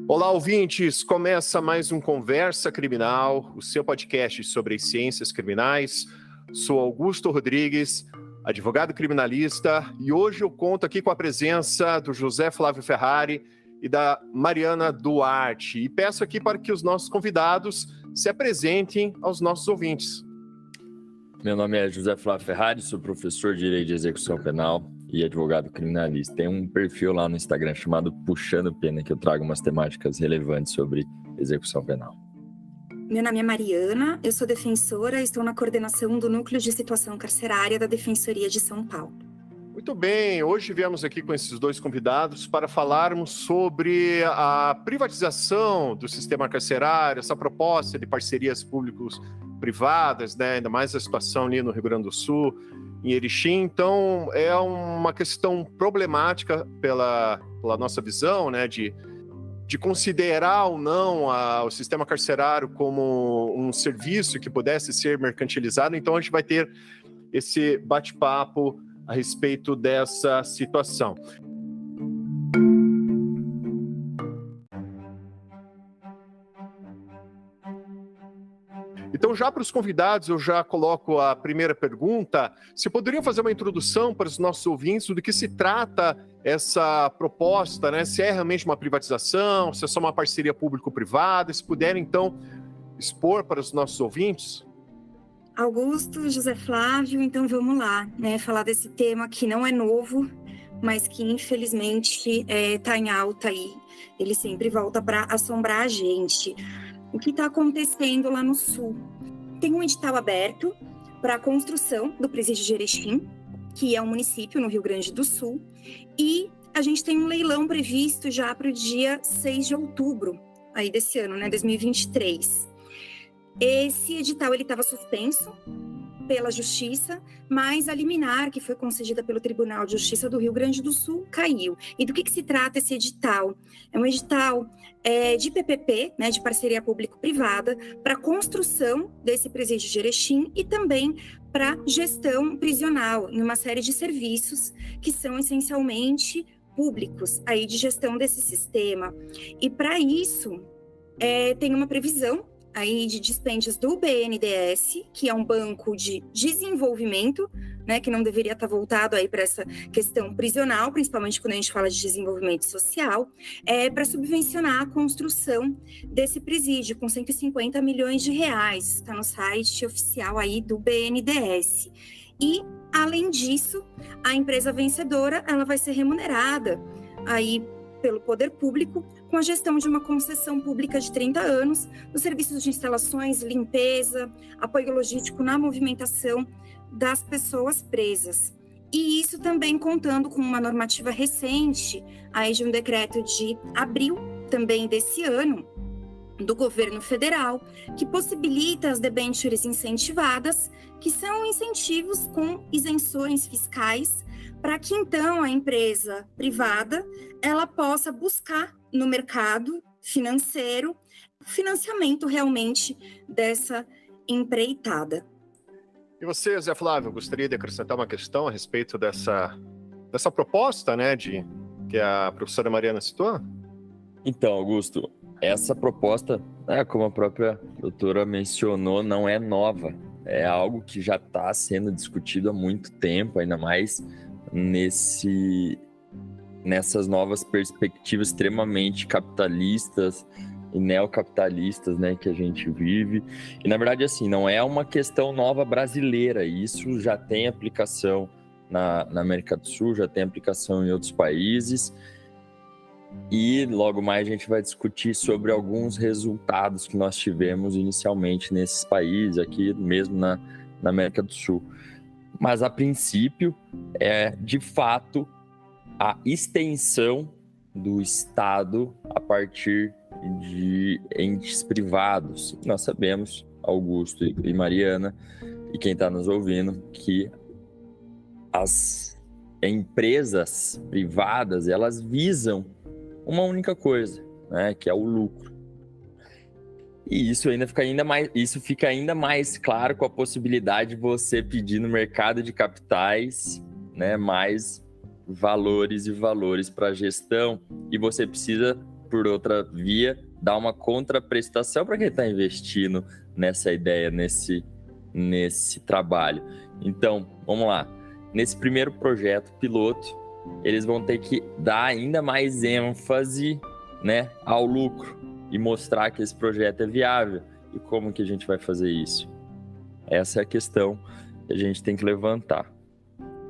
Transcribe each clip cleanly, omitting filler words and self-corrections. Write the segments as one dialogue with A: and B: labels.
A: Olá, ouvintes! Começa mais um Conversa Criminal, o seu podcast sobre as ciências criminais. Sou Augusto Rodrigues, advogado criminalista, e hoje eu conto aqui com a presença do José Flávio Ferrari e da Mariana Duarte. E peço aqui para que os nossos convidados se apresentem aos nossos ouvintes.
B: Meu nome é José Flávio Ferrari, sou professor de Direito de Execução Penal e advogado criminalista. Tem um perfil lá no Instagram chamado Puxando Pena, que eu trago umas temáticas relevantes sobre execução penal.
C: Meu nome é Mariana, eu sou defensora e estou na coordenação do Núcleo de Situação Carcerária da Defensoria de São Paulo.
A: Muito bem, hoje viemos aqui com esses dois convidados para falarmos sobre a privatização do sistema carcerário, essa proposta de parcerias públicos-privadas, né? Ainda mais a situação ali no Rio Grande do Sul, em Erechim. Então, é uma questão problemática pela nossa visão, né, de considerar ou não o sistema carcerário como um serviço que pudesse ser mercantilizado. Então, a gente vai ter esse bate-papo a respeito dessa situação. Então, já para os convidados, eu já coloco a primeira pergunta. Se poderiam fazer uma introdução para os nossos ouvintes do que se trata essa proposta, né? Se é realmente uma privatização, se é só uma parceria público-privada, se puderem, então, expor para os nossos ouvintes.
C: Augusto, José Flávio, então vamos lá, né? Falar desse tema que não é novo, mas que infelizmente está em alta aí. Ele sempre volta para assombrar a gente. O que está acontecendo lá no Sul? Tem um edital aberto para a construção do presídio de Erechim, que é um município no Rio Grande do Sul, e a gente tem um leilão previsto já para o dia 6 de outubro aí desse ano, né, 2023. Esse edital estava suspenso pela Justiça, mas a liminar que foi concedida pelo Tribunal de Justiça do Rio Grande do Sul caiu. E do que se trata esse edital? É um edital de PPP, né, de parceria público-privada, para a construção desse presídio de Erechim e também para gestão prisional, em uma série de serviços que são essencialmente públicos, aí de gestão desse sistema. E para isso, tem uma previsão aí de dispêndios do BNDES, que é um banco de desenvolvimento, né, que não deveria estar voltado aí para essa questão prisional, principalmente quando a gente fala de desenvolvimento social, para subvencionar a construção desse presídio com 150 milhões de reais, está no site oficial aí do BNDES. E, além disso, a empresa vencedora, ela vai ser remunerada aí pelo poder público, com a gestão de uma concessão pública de 30 anos, dos serviços de instalações, limpeza, apoio logístico na movimentação das pessoas presas. E isso também contando com uma normativa recente, aí de um decreto de abril também desse ano, do governo federal, que possibilita as debêntures incentivadas, que são incentivos com isenções fiscais, para que então a empresa privada ela possa buscar no mercado financeiro financiamento realmente dessa empreitada.
A: E você, Zé Flávio, gostaria de acrescentar uma questão a respeito dessa proposta, né, que a professora Mariana citou?
B: Então, Augusto, essa proposta, como a própria doutora mencionou, não é nova. É algo que já está sendo discutido há muito tempo, ainda mais nessas novas perspectivas extremamente capitalistas e neocapitalistas, né, que a gente vive. E, na verdade, assim, não é uma questão nova brasileira. Isso já tem aplicação na América do Sul, já tem aplicação em outros países. E logo mais a gente vai discutir sobre alguns resultados que nós tivemos inicialmente nesses países, aqui mesmo na América do Sul. Mas, a princípio, é, de fato, a extensão do Estado a partir de entes privados. Nós sabemos, Augusto e Mariana, e quem está nos ouvindo, que as empresas privadas, elas visam uma única coisa, né, que é o lucro. E isso fica ainda mais claro com a possibilidade de você pedir no mercado de capitais, né, mais valores e valores para a gestão, e você precisa, por outra via, dar uma contraprestação para quem está investindo nessa ideia, nesse trabalho. Então, vamos lá. Nesse primeiro projeto piloto, eles vão ter que dar ainda mais ênfase, né, ao lucro e mostrar que esse projeto é viável. E como que a gente vai fazer isso? Essa é a questão que a gente tem que levantar.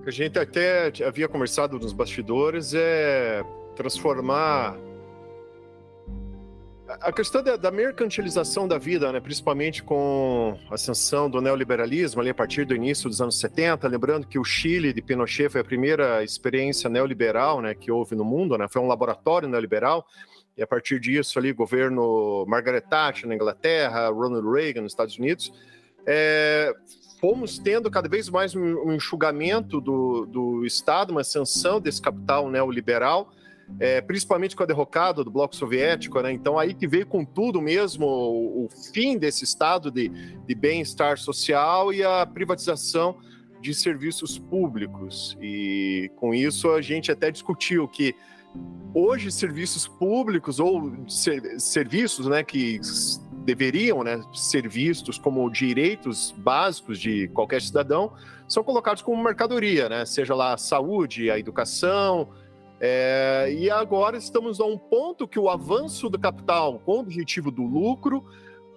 A: A gente até havia conversado nos bastidores, é transformar a questão da mercantilização da vida, né, principalmente com a ascensão do neoliberalismo ali a partir do início dos anos 70, lembrando que o Chile de Pinochet foi a primeira experiência neoliberal, né, que houve no mundo, né, foi um laboratório neoliberal, e a partir disso ali governo Margaret Thatcher na Inglaterra, Ronald Reagan nos Estados Unidos, fomos tendo cada vez mais um enxugamento do Estado, uma ascensão desse capital neoliberal, principalmente com a derrocada do bloco soviético, né? Então aí que veio com tudo mesmo o fim desse estado de bem-estar social e a privatização de serviços públicos. E com isso a gente até discutiu que hoje serviços públicos ou serviços, né, que deveriam, né, ser vistos como direitos básicos de qualquer cidadão, são colocados como mercadoria, né? Seja lá a saúde, a educação. E agora estamos a um ponto que o avanço do capital com o objetivo do lucro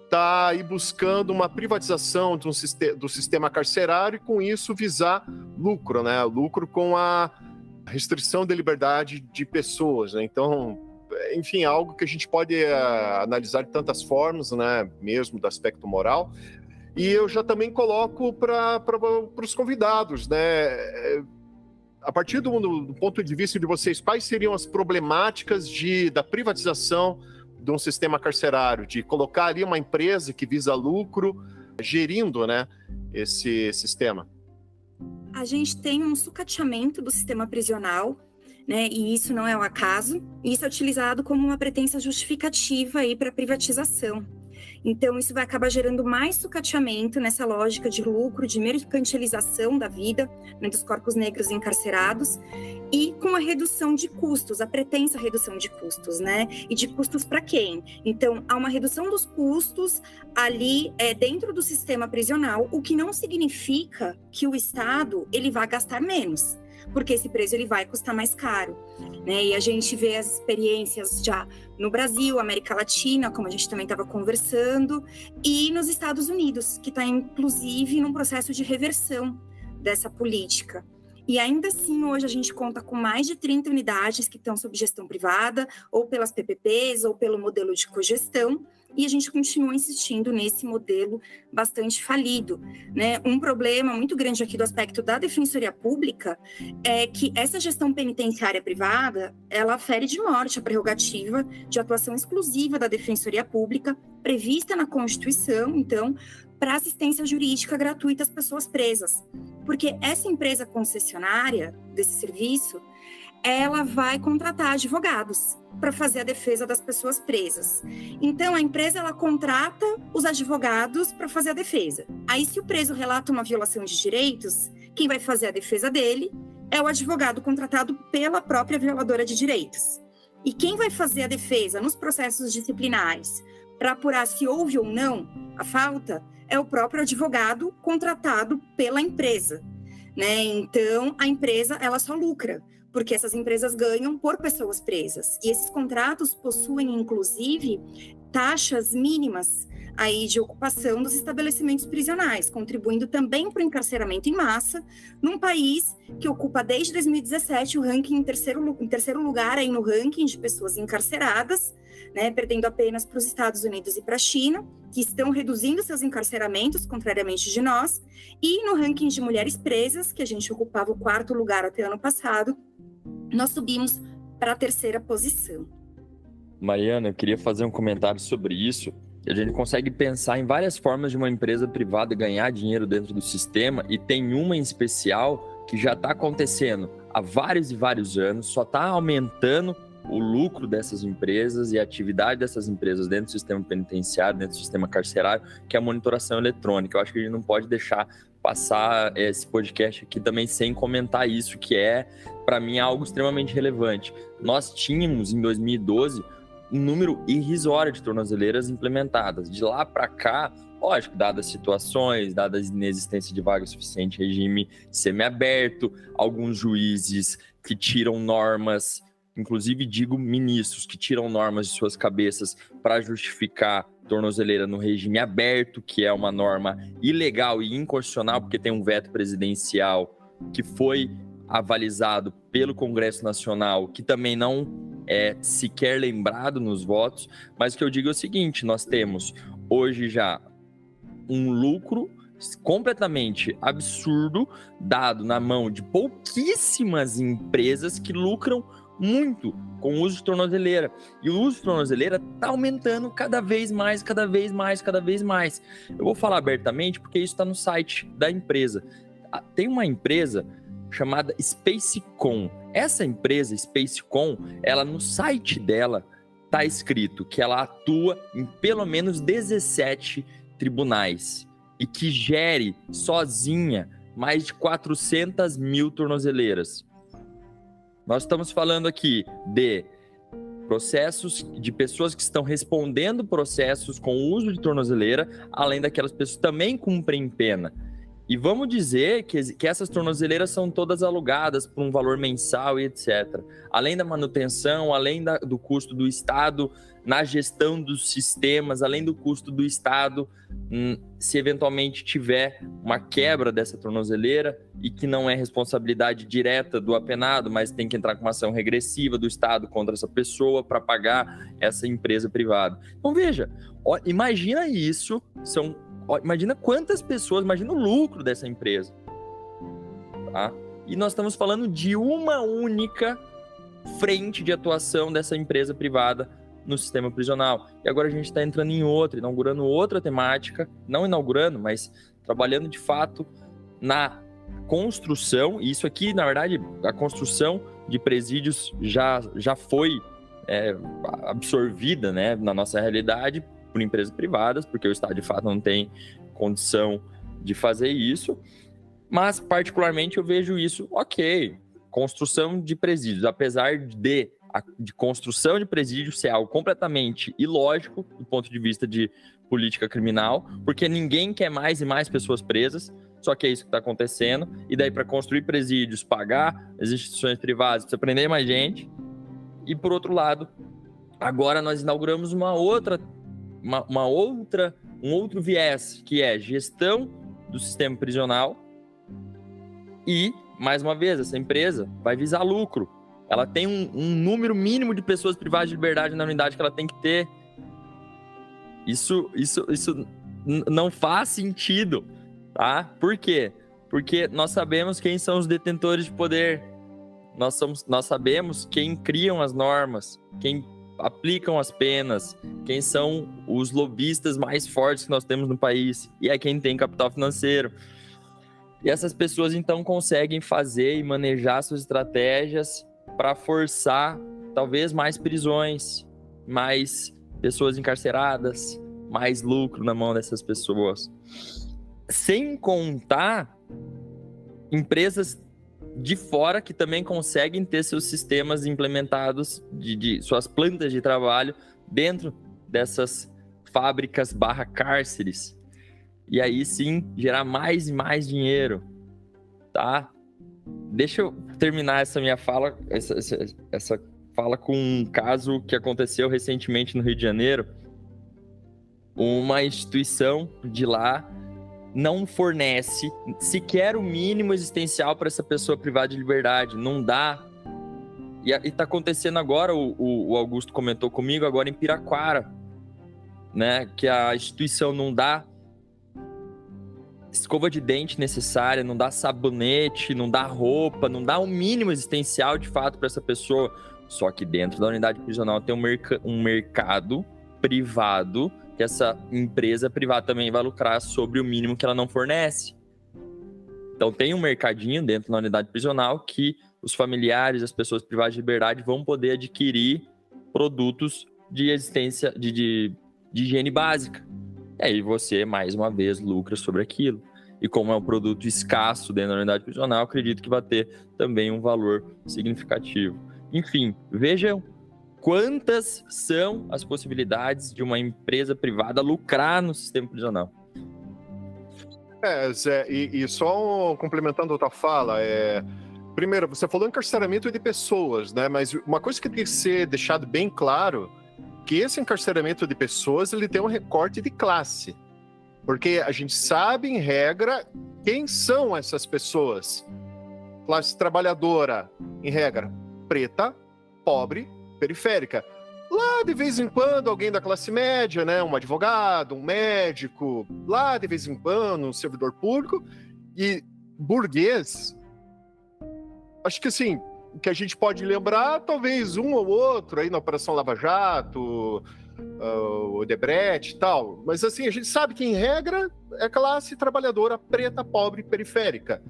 A: está aí buscando uma privatização do sistema carcerário e com isso visar lucro, né? Lucro com a restrição da liberdade de pessoas, né? Então, enfim, algo que a gente pode analisar de tantas formas, né? Mesmo do aspecto moral. E eu já também coloco para os convidados, né? A partir do ponto de vista de vocês, quais seriam as problemáticas da privatização de um sistema carcerário, de colocar ali uma empresa que visa lucro, gerindo, né, esse sistema?
C: A gente tem um sucateamento do sistema prisional, né, e isso não é um acaso, e isso é utilizado como uma pretensa justificativa para a privatização. Então, isso vai acabar gerando mais sucateamento nessa lógica de lucro, de mercantilização da vida, né, dos corpos negros encarcerados, e com a redução de custos, a pretensa redução de custos, né? E de custos para quem? Então, há uma redução dos custos ali dentro do sistema prisional, o que não significa que o Estado ele vai gastar menos, porque esse preço ele vai custar mais caro, né? E a gente vê as experiências já no Brasil, América Latina, como a gente também estava conversando, e nos Estados Unidos, que está inclusive num processo de reversão dessa política. E ainda assim, hoje a gente conta com mais de 30 unidades que estão sob gestão privada, ou pelas PPPs, ou pelo modelo de cogestão, e a gente continua insistindo nesse modelo bastante falido, né? Um problema muito grande aqui do aspecto da Defensoria Pública é que essa gestão penitenciária privada, ela fere de morte a prerrogativa de atuação exclusiva da Defensoria Pública, prevista na Constituição, então, para assistência jurídica gratuita às pessoas presas. Porque essa empresa concessionária desse serviço, ela vai contratar advogados para fazer a defesa das pessoas presas. Então, a empresa ela contrata os advogados para fazer a defesa. Aí, se o preso relata uma violação de direitos, quem vai fazer a defesa dele é o advogado contratado pela própria violadora de direitos. E quem vai fazer a defesa nos processos disciplinares para apurar se houve ou não a falta é o próprio advogado contratado pela empresa, né? Então, a empresa ela só lucra, porque essas empresas ganham por pessoas presas. E esses contratos possuem, inclusive, taxas mínimas aí de ocupação dos estabelecimentos prisionais, contribuindo também para o encarceramento em massa, num país que ocupa desde 2017 o ranking em terceiro lugar aí no ranking de pessoas encarceradas, né, perdendo apenas para os Estados Unidos e para a China, que estão reduzindo seus encarceramentos, contrariamente de nós, e no ranking de mulheres presas, que a gente ocupava o 4º lugar até ano passado, nós subimos para a 3ª posição.
B: Mariana, eu queria fazer um comentário sobre isso. A gente consegue pensar em várias formas de uma empresa privada ganhar dinheiro dentro do sistema, e tem uma em especial que já está acontecendo há vários e vários anos, só está aumentando o lucro dessas empresas e a atividade dessas empresas dentro do sistema penitenciário, dentro do sistema carcerário, que é a monitoração eletrônica. Eu acho que a gente não pode deixar passar esse podcast aqui também sem comentar isso, que é, para mim, algo extremamente relevante. Nós tínhamos, em 2012, um número irrisório de tornozeleiras implementadas. De lá para cá, lógico, dadas situações, dadas a inexistência de vaga suficiente, regime semiaberto, alguns juízes que tiram normas, inclusive digo ministros, que tiram normas de suas cabeças para justificar tornozeleira no regime aberto, que é uma norma ilegal e inconstitucional, porque tem um veto presidencial que foi avalizado pelo Congresso Nacional, que também não é sequer lembrado nos votos. Mas o que eu digo é o seguinte: nós temos hoje já um lucro completamente absurdo dado na mão de pouquíssimas empresas que lucram muito com o uso de tornozeleira. E o uso de tornozeleira está aumentando cada vez mais. Eu vou falar abertamente porque isso está no site da empresa. Tem uma empresa chamada Spacecom. Essa empresa, Spacecom, ela no site dela está escrito que ela atua em pelo menos 17 tribunais e que gere sozinha mais de 400 mil tornozeleiras. Nós estamos falando aqui de processos de pessoas que estão respondendo processos com o uso de tornozeleira, além daquelas pessoas que também cumprem pena. E vamos dizer que essas tornozeleiras são todas alugadas por um valor mensal e etc. Além da manutenção, além do custo do Estado na gestão dos sistemas, além do custo do Estado, se eventualmente tiver uma quebra dessa tornozeleira e que não é responsabilidade direta do apenado, mas tem que entrar com uma ação regressiva do Estado contra essa pessoa para pagar essa empresa privada. Então veja, imagina isso, imagina quantas pessoas, imagina o lucro dessa empresa, tá? E nós estamos falando de uma única frente de atuação dessa empresa privada no sistema prisional. E agora a gente está entrando em inaugurando outra temática, não inaugurando, mas trabalhando de fato na construção. E isso aqui, na verdade, a construção de presídios já foi absorvida, né, na nossa realidade por empresas privadas, porque o Estado de fato não tem condição de fazer isso. Mas particularmente eu vejo isso, construção de presídios, apesar de construção de presídios ser algo completamente ilógico do ponto de vista de política criminal, porque ninguém quer mais e mais pessoas presas, só que é isso que está acontecendo. E daí, para construir presídios, pagar as instituições privadas, precisa prender mais gente. E por outro lado, agora nós inauguramos um outro viés, que é gestão do sistema prisional. E, mais uma vez, essa empresa vai visar lucro. Ela tem um número mínimo de pessoas privadas de liberdade na unidade que ela tem que ter. Isso não faz sentido, tá? Por quê? Porque nós sabemos quem são os detentores de poder. Nós sabemos quem criam as normas, quem aplicam as penas, quem são os lobistas mais fortes que nós temos no país. E é quem tem capital financeiro. E essas pessoas, então, conseguem fazer e manejar suas estratégias para forçar, talvez, mais prisões, mais pessoas encarceradas, mais lucro na mão dessas pessoas. Sem contar empresas de fora que também conseguem ter seus sistemas implementados, de suas plantas de trabalho dentro dessas fábricas /cárceres. E aí sim, gerar mais e mais dinheiro, tá? Deixa eu terminar essa minha fala, essa fala com um caso que aconteceu recentemente no Rio de Janeiro. Uma instituição de lá não fornece sequer o mínimo existencial para essa pessoa privada de liberdade. Não dá. E está acontecendo agora, o Augusto comentou comigo, agora em Piraquara, né? Que a instituição não dá escova de dente necessária, não dá sabonete, não dá roupa, não dá o mínimo existencial de fato para essa pessoa. Só que dentro da unidade prisional tem um mercado privado, que essa empresa privada também vai lucrar sobre o mínimo que ela não fornece. Então tem um mercadinho dentro da unidade prisional que os familiares, as pessoas privadas de liberdade vão poder adquirir produtos de existência, de higiene básica. E aí você, mais uma vez, lucra sobre aquilo. e como é um produto escasso dentro da unidade prisional, acredito que vai ter também um valor significativo. Enfim, vejam quantas são as possibilidades de uma empresa privada lucrar no sistema prisional.
A: Zé, e só complementando a tua fala, primeiro, você falou encarceramento de pessoas, né? Mas uma coisa que tem que ser deixado bem claro, que esse encarceramento de pessoas, ele tem um recorte de classe. Porque a gente sabe, em regra, quem são essas pessoas. Classe trabalhadora, em regra, preta, pobre, periférica. Lá, de vez em quando, alguém da classe média, né? Um advogado, um médico, lá, de vez em quando, um servidor público. E burguês, acho que assim, o que a gente pode lembrar, talvez um ou outro aí na Operação Lava Jato, o Odebrecht e tal. Mas assim, a gente sabe que, em regra, é classe trabalhadora preta, pobre, periférica.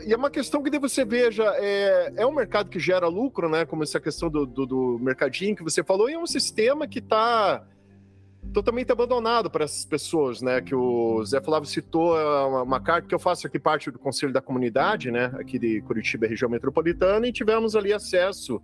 A: E é uma questão que você veja, é um mercado que gera lucro, né? Como essa questão do mercadinho que você falou, e é um sistema que está totalmente abandonado para essas pessoas, né? Que o Zé Flávio citou, uma carta que eu faço aqui parte do Conselho da Comunidade, né? Aqui de Curitiba, região metropolitana, e tivemos ali acesso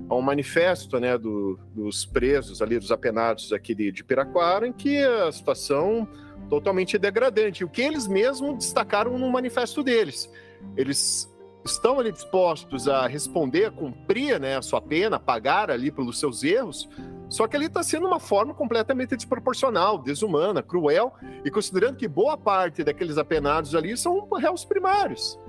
A: a um manifesto, né? Dos presos ali, dos apenados aqui de Piraquara, em que a situação totalmente degradante. O que eles mesmos destacaram no manifesto deles. Eles estão ali dispostos a responder, a cumprir, né, a sua pena, pagar ali pelos seus erros, só que ali está sendo uma forma completamente desproporcional, desumana, cruel, e considerando que boa parte daqueles apenados ali são réus primários,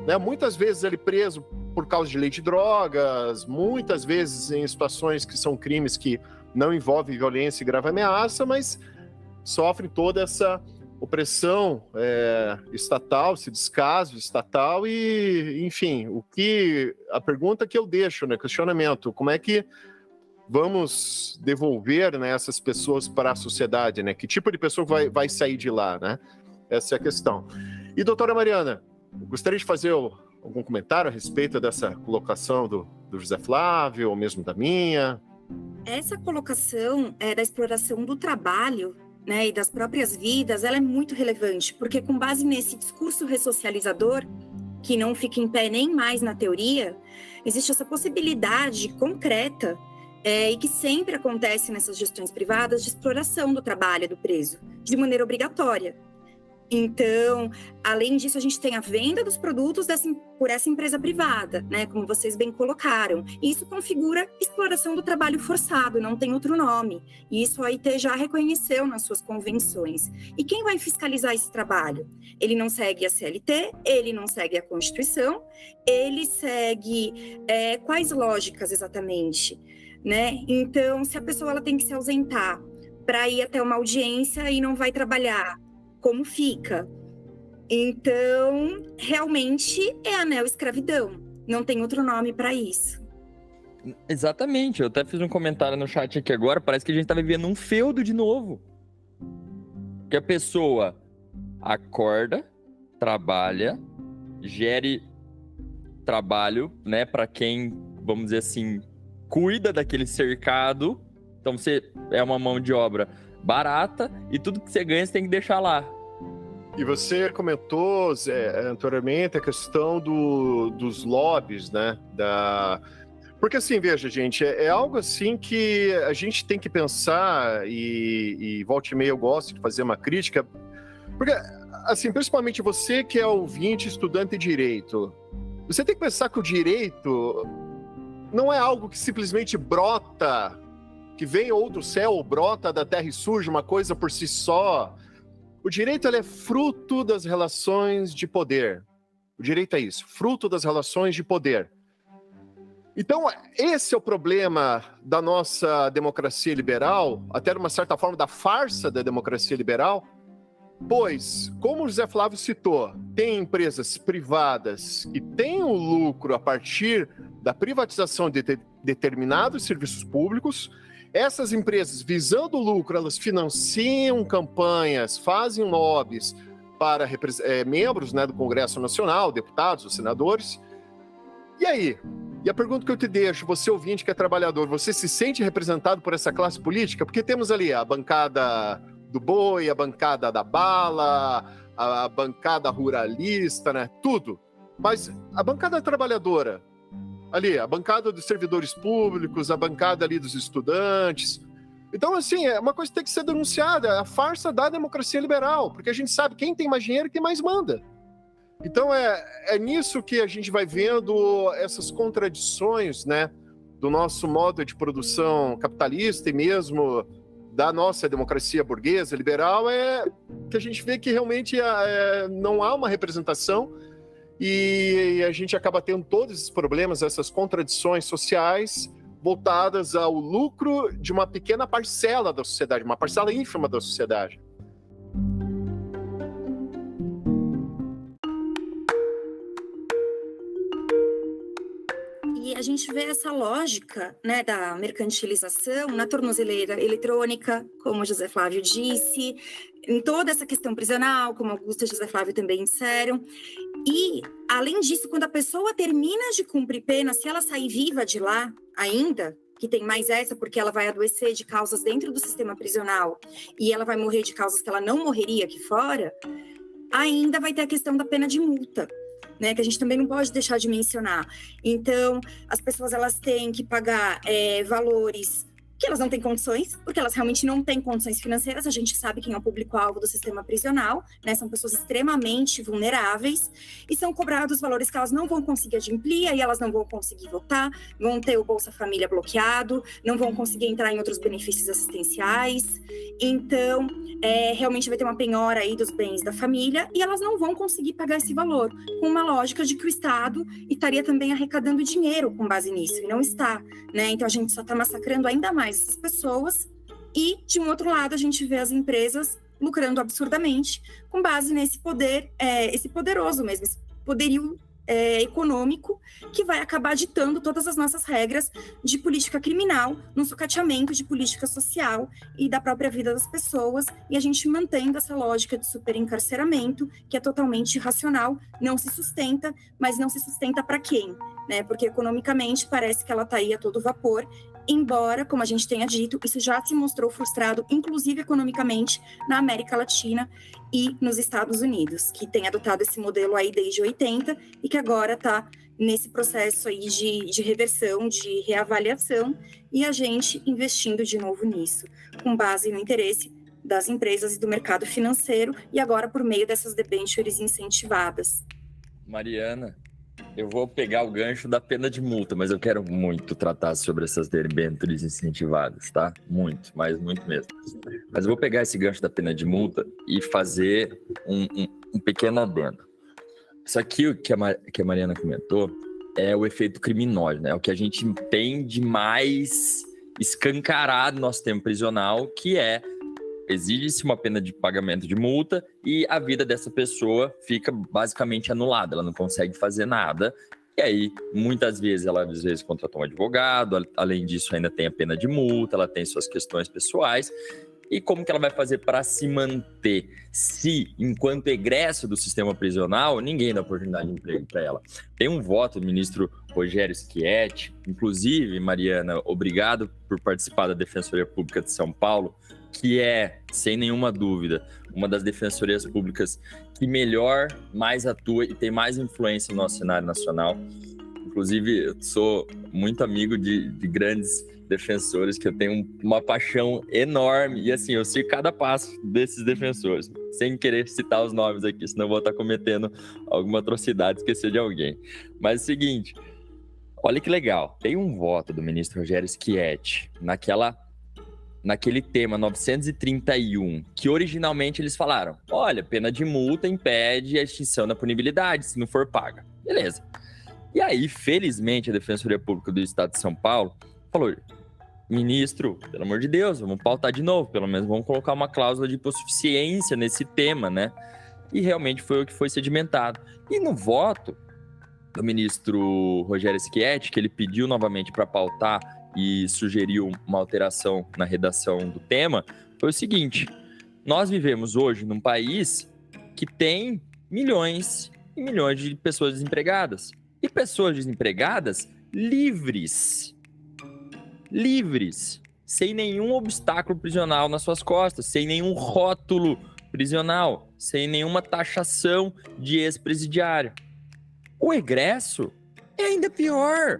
A: né? Muitas vezes ele preso por causa de lei de drogas, muitas vezes em situações que são crimes que não envolvem violência e grave ameaça, mas sofrem toda essa opressão estatal, esse descaso estatal e, enfim, a pergunta que eu deixo, né, questionamento, como é que vamos devolver, né, essas pessoas para a sociedade, né? Que tipo de pessoa vai sair de lá, né? Essa é a questão. E, doutora Mariana, gostaria de fazer algum comentário a respeito dessa colocação do José Flávio, ou mesmo da minha?
C: Essa colocação da exploração do trabalho, né, e das próprias vidas, ela é muito relevante, porque com base nesse discurso ressocializador, que não fica em pé nem mais na teoria, existe essa possibilidade concreta e que sempre acontece nessas gestões privadas de exploração do trabalho do preso, de maneira obrigatória. Então, além disso, a gente tem a venda dos produtos por essa empresa privada, né, como vocês bem colocaram. E isso configura exploração do trabalho forçado, não tem outro nome. E isso a OIT já reconheceu nas suas convenções. E quem vai fiscalizar esse trabalho? Ele não segue a CLT, ele não segue a Constituição, ele segue quais lógicas exatamente, né? Então, se a pessoa ela tem que se ausentar para ir até uma audiência e não vai trabalhar, como fica? Então, realmente é a neoescravidão. Não tem outro nome para isso.
B: Exatamente. Eu até fiz um comentário no chat aqui agora. Parece que a gente tá vivendo um feudo de novo. Que a pessoa acorda, trabalha, gere trabalho, né, para quem, vamos dizer assim, cuida daquele cercado. Então você é uma mão de obra barata e tudo que você ganha você tem que deixar lá.
A: E você comentou, Zé, anteriormente a questão dos lobbies, né? Porque assim, veja, gente, é algo assim que a gente tem que pensar e volta e meia eu gosto de fazer uma crítica, porque, assim, principalmente você que é ouvinte, estudante de direito, você tem que pensar que o direito não é algo que simplesmente brota, que vem ou do céu ou brota da terra e surge uma coisa por si só. O direito ele é fruto das relações de poder. O direito é isso, fruto das relações de poder. Então, esse é o problema da nossa democracia liberal, até de uma certa forma da farsa da democracia liberal, pois, como o José Flávio citou, tem empresas privadas que têm o lucro a partir da privatização de determinados serviços públicos. Essas empresas, visando o lucro, elas financiam campanhas, fazem lobbies para membros, né, do Congresso Nacional, deputados, os senadores. E aí? E a pergunta que eu te deixo, você ouvinte que é trabalhador, você se sente representado por essa classe política? Porque temos ali a bancada do boi, a bancada da bala, a bancada ruralista, né? Tudo. Mas a bancada trabalhadora, ali, a bancada dos servidores públicos, a bancada ali dos estudantes. Então, assim, é uma coisa que tem que ser denunciada, é a farsa da democracia liberal, porque a gente sabe quem tem mais dinheiro, quem mais manda. Então, é nisso que a gente vai vendo essas contradições, né, do nosso modo de produção capitalista e mesmo da nossa democracia burguesa, liberal, que a gente vê que realmente não há uma representação e a gente acaba tendo todos esses problemas, essas contradições sociais voltadas ao lucro de uma pequena parcela da sociedade, uma parcela ínfima da sociedade.
C: E a gente vê essa lógica, né, da mercantilização na tornozeleira eletrônica, como o José Flávio disse, em toda essa questão prisional, como Augusto e José Flávio também disseram. E, além disso, quando a pessoa termina de cumprir pena, se ela sair viva de lá ainda, que tem mais essa, porque ela vai adoecer de causas dentro do sistema prisional e ela vai morrer de causas que ela não morreria aqui fora, ainda vai ter a questão da pena de multa, né, que a gente também não pode deixar de mencionar. Então, as pessoas elas têm que pagar valores que elas não têm condições, porque elas realmente não têm condições financeiras. A gente sabe quem é o público-alvo do sistema prisional, né? São pessoas extremamente vulneráveis e são cobrados valores que elas não vão conseguir adimplir, aí elas não vão conseguir votar, vão ter o Bolsa Família bloqueado, não vão conseguir entrar em outros benefícios assistenciais. Então, realmente vai ter uma penhora aí dos bens da família e elas não vão conseguir pagar esse valor, com uma lógica de que o Estado estaria também arrecadando dinheiro com base nisso, e não está, né? Então, a gente só está massacrando ainda mais essas pessoas e, de um outro lado, a gente vê as empresas lucrando absurdamente com base nesse poder, esse poderoso mesmo, esse poderio econômico que vai acabar ditando todas as nossas regras de política criminal, no sucateamento de política social e da própria vida das pessoas, e a gente mantendo essa lógica de superencarceramento, que é totalmente irracional, não se sustenta, mas não se sustenta para quem? Né? Porque economicamente parece que ela está aí a todo vapor, embora, como a gente tenha dito, isso já se mostrou frustrado, inclusive economicamente, na América Latina e nos Estados Unidos, que tem adotado esse modelo aí desde 80 e que agora está nesse processo aí de reversão, de reavaliação, e a gente investindo de novo nisso, com base no interesse das empresas e do mercado financeiro, e agora por meio dessas debêntures incentivadas.
B: Mariana, eu vou pegar o gancho da pena de multa, mas eu quero muito tratar sobre essas debêntures incentivadas, tá? Muito, mas muito mesmo. Mas eu vou pegar esse gancho da pena de multa e fazer um pequeno adendo. Isso aqui que a Mariana comentou é o efeito criminógeno, né? O que a gente tem de mais escancarado no nosso tempo prisional, que exige-se uma pena de pagamento de multa e a vida dessa pessoa fica basicamente anulada, ela não consegue fazer nada. E aí, muitas vezes, ela às vezes contratou um advogado, além disso ainda tem a pena de multa, ela tem suas questões pessoais. E como que ela vai fazer para se manter se, enquanto egresso do sistema prisional, ninguém dá oportunidade de emprego para ela? Tem um voto do ministro Rogério Schietti, inclusive, Mariana, obrigado por participar da Defensoria Pública de São Paulo, que é, sem nenhuma dúvida, uma das defensorias públicas que melhor, mais atua e tem mais influência no nosso cenário nacional. Inclusive, eu sou muito amigo de grandes defensores, que eu tenho uma paixão enorme, e assim, eu sigo cada passo desses defensores, sem querer citar os nomes aqui, senão eu vou estar cometendo alguma atrocidade, esquecer de alguém. Mas é o seguinte, olha que legal, tem um voto do ministro Rogério Schietti naquele tema 931, que originalmente eles falaram, olha, pena de multa impede a extinção da punibilidade, se não for paga. Beleza. E aí, felizmente, a Defensoria Pública do Estado de São Paulo falou, ministro, pelo amor de Deus, vamos pautar de novo, pelo menos vamos colocar uma cláusula de hipossuficiência nesse tema, né? E realmente foi o que foi sedimentado. E no voto do ministro Rogério Schietti, que ele pediu novamente para pautar e sugeriu uma alteração na redação do tema, foi o seguinte, nós vivemos hoje num país que tem milhões e milhões de pessoas desempregadas. E pessoas desempregadas livres, sem nenhum obstáculo prisional nas suas costas, sem nenhum rótulo prisional, sem nenhuma taxação de ex-presidiário. O egresso é ainda pior.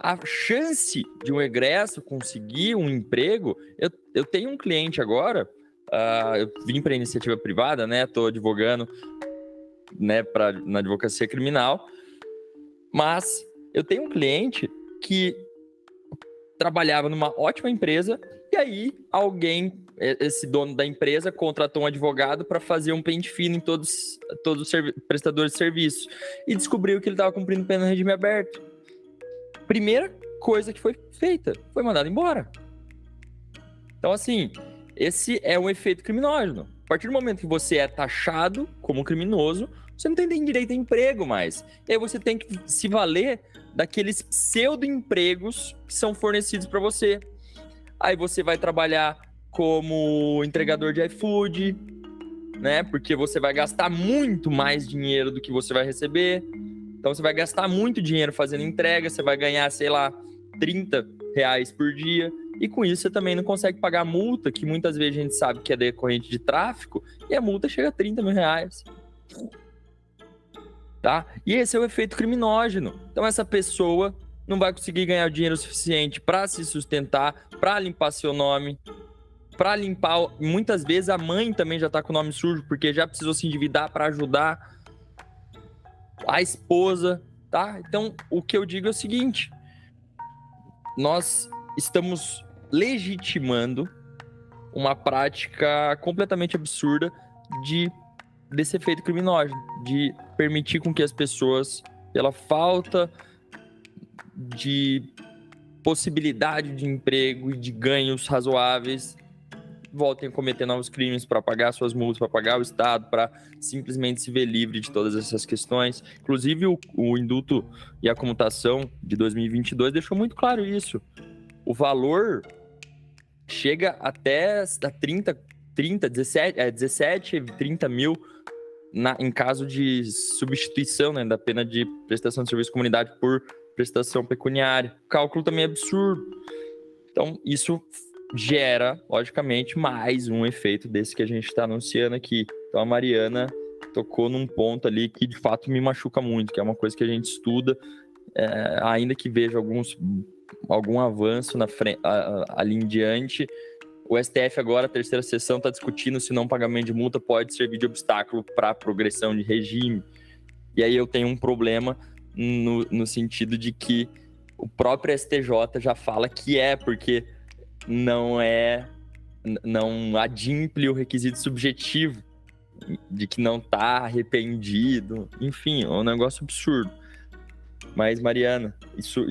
B: A chance de um egresso conseguir um emprego... Eu tenho um cliente agora, eu vim para a iniciativa privada, né? Estou advogando, né, na advocacia criminal, mas eu tenho um cliente que trabalhava numa ótima empresa e aí esse dono da empresa contratou um advogado para fazer um pente fino em todos os prestadores de serviços e descobriu que ele estava cumprindo pena no regime aberto. Primeira coisa que foi feita, foi mandado embora. Então, assim, esse é um efeito criminógeno. A partir do momento que você é taxado como criminoso, você não tem nem direito a emprego mais. E aí você tem que se valer daqueles pseudo-empregos que são fornecidos para você. Aí você vai trabalhar como entregador de iFood, né? Porque você vai gastar muito mais dinheiro do que você vai receber. Então você vai gastar muito dinheiro fazendo entrega, você vai ganhar, sei lá, R$30 por dia. E com isso você também não consegue pagar a multa, que muitas vezes a gente sabe que é decorrente de tráfico, e a multa chega a R$30 mil. Tá? E esse é o efeito criminógeno. Então essa pessoa não vai conseguir ganhar dinheiro suficiente para se sustentar, para limpar seu nome, para limpar... Muitas vezes a mãe também já está com o nome sujo, porque já precisou se endividar para ajudar a esposa, tá? Então o que eu digo é o seguinte: nós estamos legitimando uma prática completamente absurda desse efeito criminógeno, de permitir com que as pessoas, pela falta de possibilidade de emprego e de ganhos razoáveis, voltem a cometer novos crimes para pagar suas multas, para pagar o Estado, para simplesmente se ver livre de todas essas questões. Inclusive, o indulto e a comutação de 2022 deixou muito claro isso. O valor chega até a 17, 30 mil em caso de substituição, né, da pena de prestação de serviço de comunidade por prestação pecuniária. O cálculo também é absurdo. Então, isso gera, logicamente, mais um efeito desse que a gente está anunciando aqui. Então, a Mariana tocou num ponto ali que, de fato, me machuca muito, que é uma coisa que a gente estuda, ainda que veja algum avanço ali em diante. O STF agora, a terceira sessão, está discutindo se não pagamento de multa pode servir de obstáculo para a progressão de regime. E aí eu tenho um problema no sentido de que o próprio STJ já fala que porque não adimple o requisito subjetivo de que não está arrependido. Enfim, é um negócio absurdo. Mas, Mariana, isso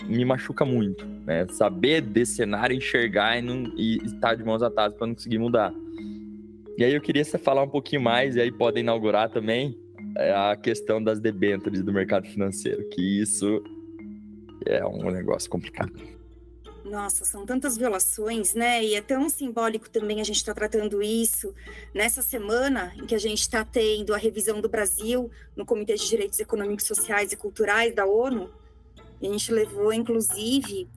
B: me machuca muito, né? Saber desse cenário, enxergar e estar de mãos atadas para não conseguir mudar. E aí eu queria falar um pouquinho mais, e aí podem inaugurar também a questão das debêntures do mercado financeiro, que isso é um negócio complicado.
C: Nossa, são tantas violações, né? E é tão simbólico também a gente estar tratando isso nessa semana em que a gente está tendo a revisão do Brasil no Comitê de Direitos Econômicos, Sociais e Culturais da ONU. E a gente levou, inclusive,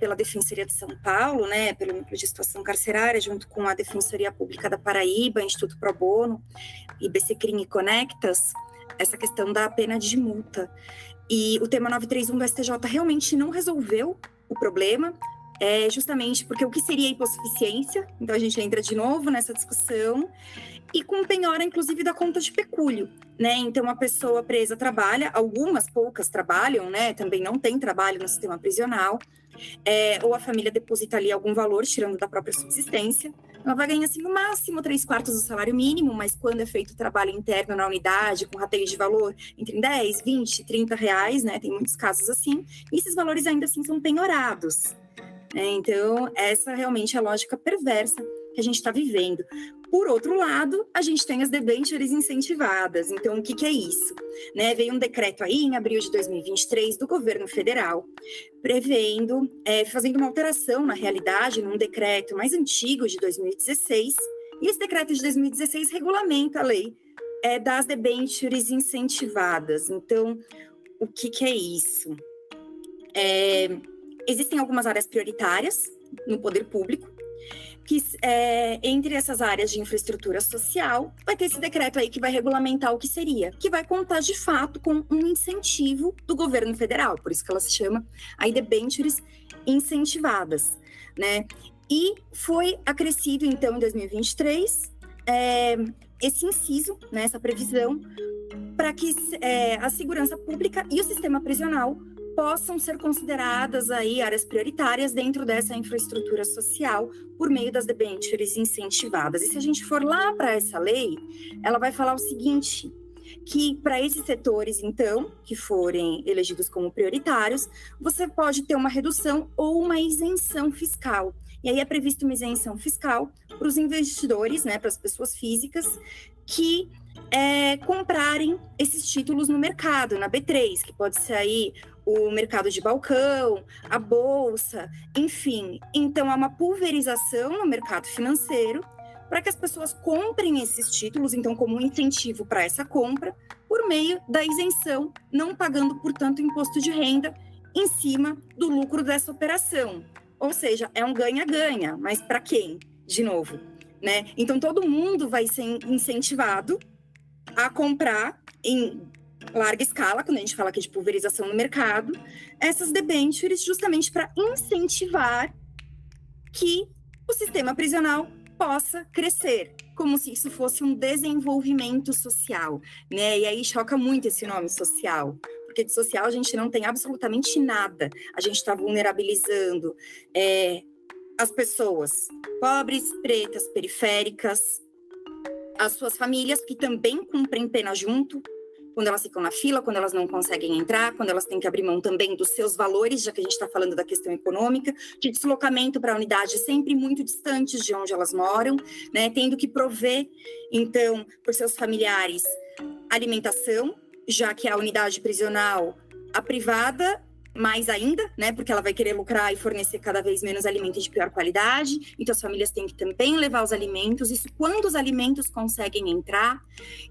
C: pela Defensoria de São Paulo, né, pelo Núcleo de Situação Carcerária, junto com a Defensoria Pública da Paraíba, Instituto Pro Bono, IBCCRIM e Conectas, essa questão da pena de multa. E o tema 931 do STJ realmente não resolveu o problema, justamente porque o que seria hipossuficiência, então a gente entra de novo nessa discussão, e com penhora, inclusive, da conta de pecúlio, né? Então, a pessoa presa trabalha, algumas poucas trabalham, né? Também não tem trabalho no sistema prisional, ou a família deposita ali algum valor, tirando da própria subsistência. Ela vai ganhar, assim, no máximo 3/4 do salário mínimo, mas quando é feito trabalho interno na unidade, com rateio de valor entre 10, 20, 30 reais, né? Tem muitos casos assim, e esses valores ainda assim são penhorados. Então, essa realmente é a lógica perversa que a gente está vivendo. Por outro lado, a gente tem as debêntures incentivadas. Então, o que é isso? Né? Veio um decreto aí, em abril de 2023, do governo federal, prevendo, fazendo uma alteração, na realidade, num decreto mais antigo, de 2016. E esse decreto de 2016 regulamenta a lei das debêntures incentivadas. Então, o que é isso? Existem algumas áreas prioritárias no poder público, que entre essas áreas de infraestrutura social, vai ter esse decreto aí que vai regulamentar o que seria, que vai contar de fato com um incentivo do governo federal, por isso que ela se chama aí debêntures incentivadas, né? E foi acrescido, então, em 2023, esse inciso, né, essa previsão, para que a segurança pública e o sistema prisional possam ser consideradas aí áreas prioritárias dentro dessa infraestrutura social por meio das debêntures incentivadas. E se a gente for lá para essa lei, ela vai falar o seguinte, que para esses setores, então, que forem elegidos como prioritários, você pode ter uma redução ou uma isenção fiscal. E aí é prevista uma isenção fiscal para os investidores, né, para as pessoas físicas, que comprarem esses títulos no mercado, na B3, que pode ser aí o mercado de balcão, a bolsa, enfim. Então, há uma pulverização no mercado financeiro para que as pessoas comprem esses títulos, então, como um incentivo para essa compra, por meio da isenção, não pagando, portanto, imposto de renda em cima do lucro dessa operação. Ou seja, é um ganha-ganha, mas para quem? De novo, né? Então, todo mundo vai ser incentivado a comprar em larga escala, quando a gente fala aqui de pulverização no mercado, essas debêntures justamente para incentivar que o sistema prisional possa crescer, como se isso fosse um desenvolvimento social, né? E aí choca muito esse nome social, porque de social a gente não tem absolutamente nada, a gente está vulnerabilizando as pessoas pobres, pretas, periféricas, as suas famílias que também cumprem pena junto, quando elas ficam na fila, quando elas não conseguem entrar, quando elas têm que abrir mão também dos seus valores, já que a gente está falando da questão econômica, de deslocamento para unidades sempre muito distantes de onde elas moram, né, tendo que prover, então, por seus familiares, alimentação, já que a unidade prisional, a privada, mais ainda, né, porque ela vai querer lucrar e fornecer cada vez menos alimentos de pior qualidade, então as famílias têm que também levar os alimentos, isso quando os alimentos conseguem entrar,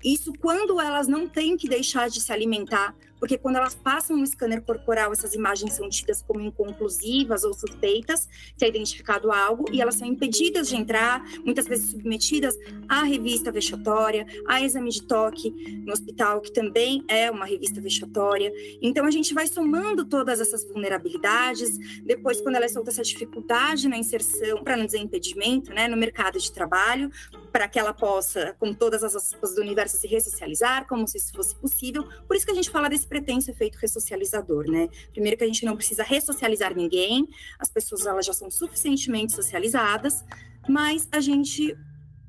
C: isso quando elas não têm que deixar de se alimentar, porque quando elas passam no scanner corporal, essas imagens são tidas como inconclusivas ou suspeitas, se é identificado algo, e elas são impedidas de entrar, muitas vezes submetidas à revista vexatória, a exame de toque no hospital, que também é uma revista vexatória. Então, a gente vai somando todas essas vulnerabilidades, depois, quando ela é solta essa dificuldade na inserção, para não dizer impedimento, né, no mercado de trabalho, para que ela possa, com todas as aspas do universo, se ressocializar, como se isso fosse possível. Por isso que a gente fala desse pretenso efeito ressocializador, né? Primeiro que a gente não precisa ressocializar ninguém, as pessoas elas já são suficientemente socializadas, mas a gente,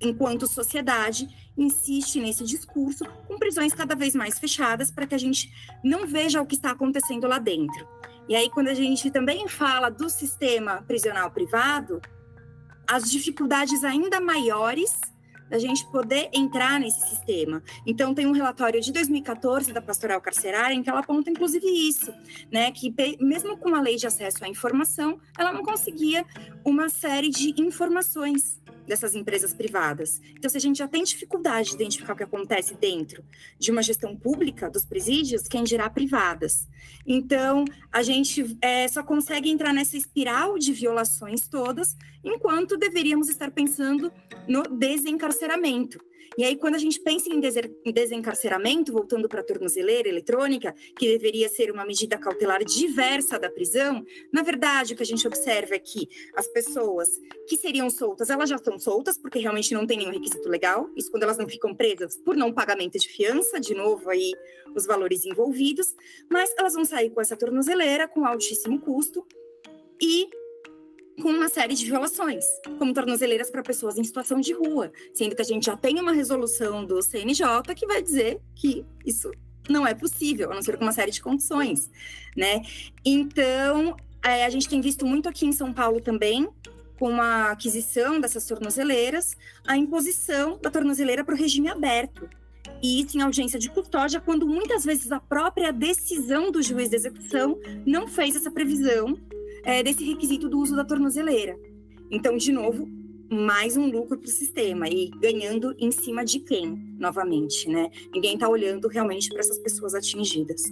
C: enquanto sociedade, insiste nesse discurso com prisões cada vez mais fechadas para que a gente não veja o que está acontecendo lá dentro. E aí, quando a gente também fala do sistema prisional privado, as dificuldades ainda maiores da gente poder entrar nesse sistema. Então, tem um relatório de 2014 da Pastoral Carcerária em que ela aponta, inclusive, isso, né? Que mesmo com a lei de acesso à informação, ela não conseguia uma série de informações dessas empresas privadas. Então, se a gente já tem dificuldade de identificar o que acontece dentro de uma gestão pública dos presídios, quem dirá privadas. Então, a gente só consegue entrar nessa espiral de violações todas, enquanto deveríamos estar pensando no desencarceramento. E aí, quando a gente pensa em desencarceramento, voltando para a tornozeleira eletrônica, que deveria ser uma medida cautelar diversa da prisão, na verdade, o que a gente observa é que as pessoas que seriam soltas, elas já estão soltas, porque realmente não tem nenhum requisito legal, isso quando elas não ficam presas por não pagamento de fiança, de novo aí os valores envolvidos, mas elas vão sair com essa tornozeleira, com altíssimo custo, e com uma série de violações, como tornozeleiras para pessoas em situação de rua, sendo que a gente já tem uma resolução do CNJ que vai dizer que isso não é possível, a não ser com uma série de condições, né? Então, a gente tem visto muito aqui em São Paulo também, com a aquisição dessas tornozeleiras, a imposição da tornozeleira para o regime aberto. E isso em audiência de custódia, quando muitas vezes a própria decisão do juiz de execução não fez essa previsão desse requisito do uso da tornozeleira. Então, de novo, mais um lucro para o sistema e ganhando em cima de quem, novamente, né? Ninguém está olhando realmente para essas pessoas atingidas.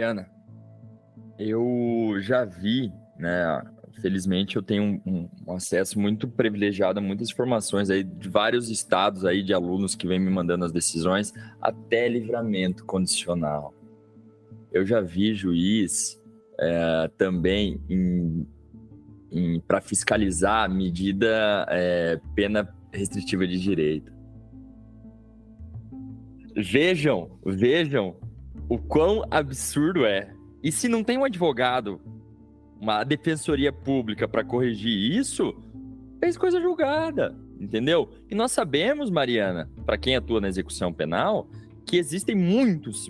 B: Mariana, eu já vi, né? Felizmente eu tenho um acesso muito privilegiado a muitas informações aí de vários estados aí de alunos que vêm me mandando as decisões, até livramento condicional. Eu já vi juiz também para fiscalizar a medida pena restritiva de direito. Vejam o quão absurdo é. E se não tem um advogado, uma defensoria pública para corrigir isso, fez coisa julgada, entendeu? E nós sabemos, Mariana, para quem atua na execução penal, que existem muitos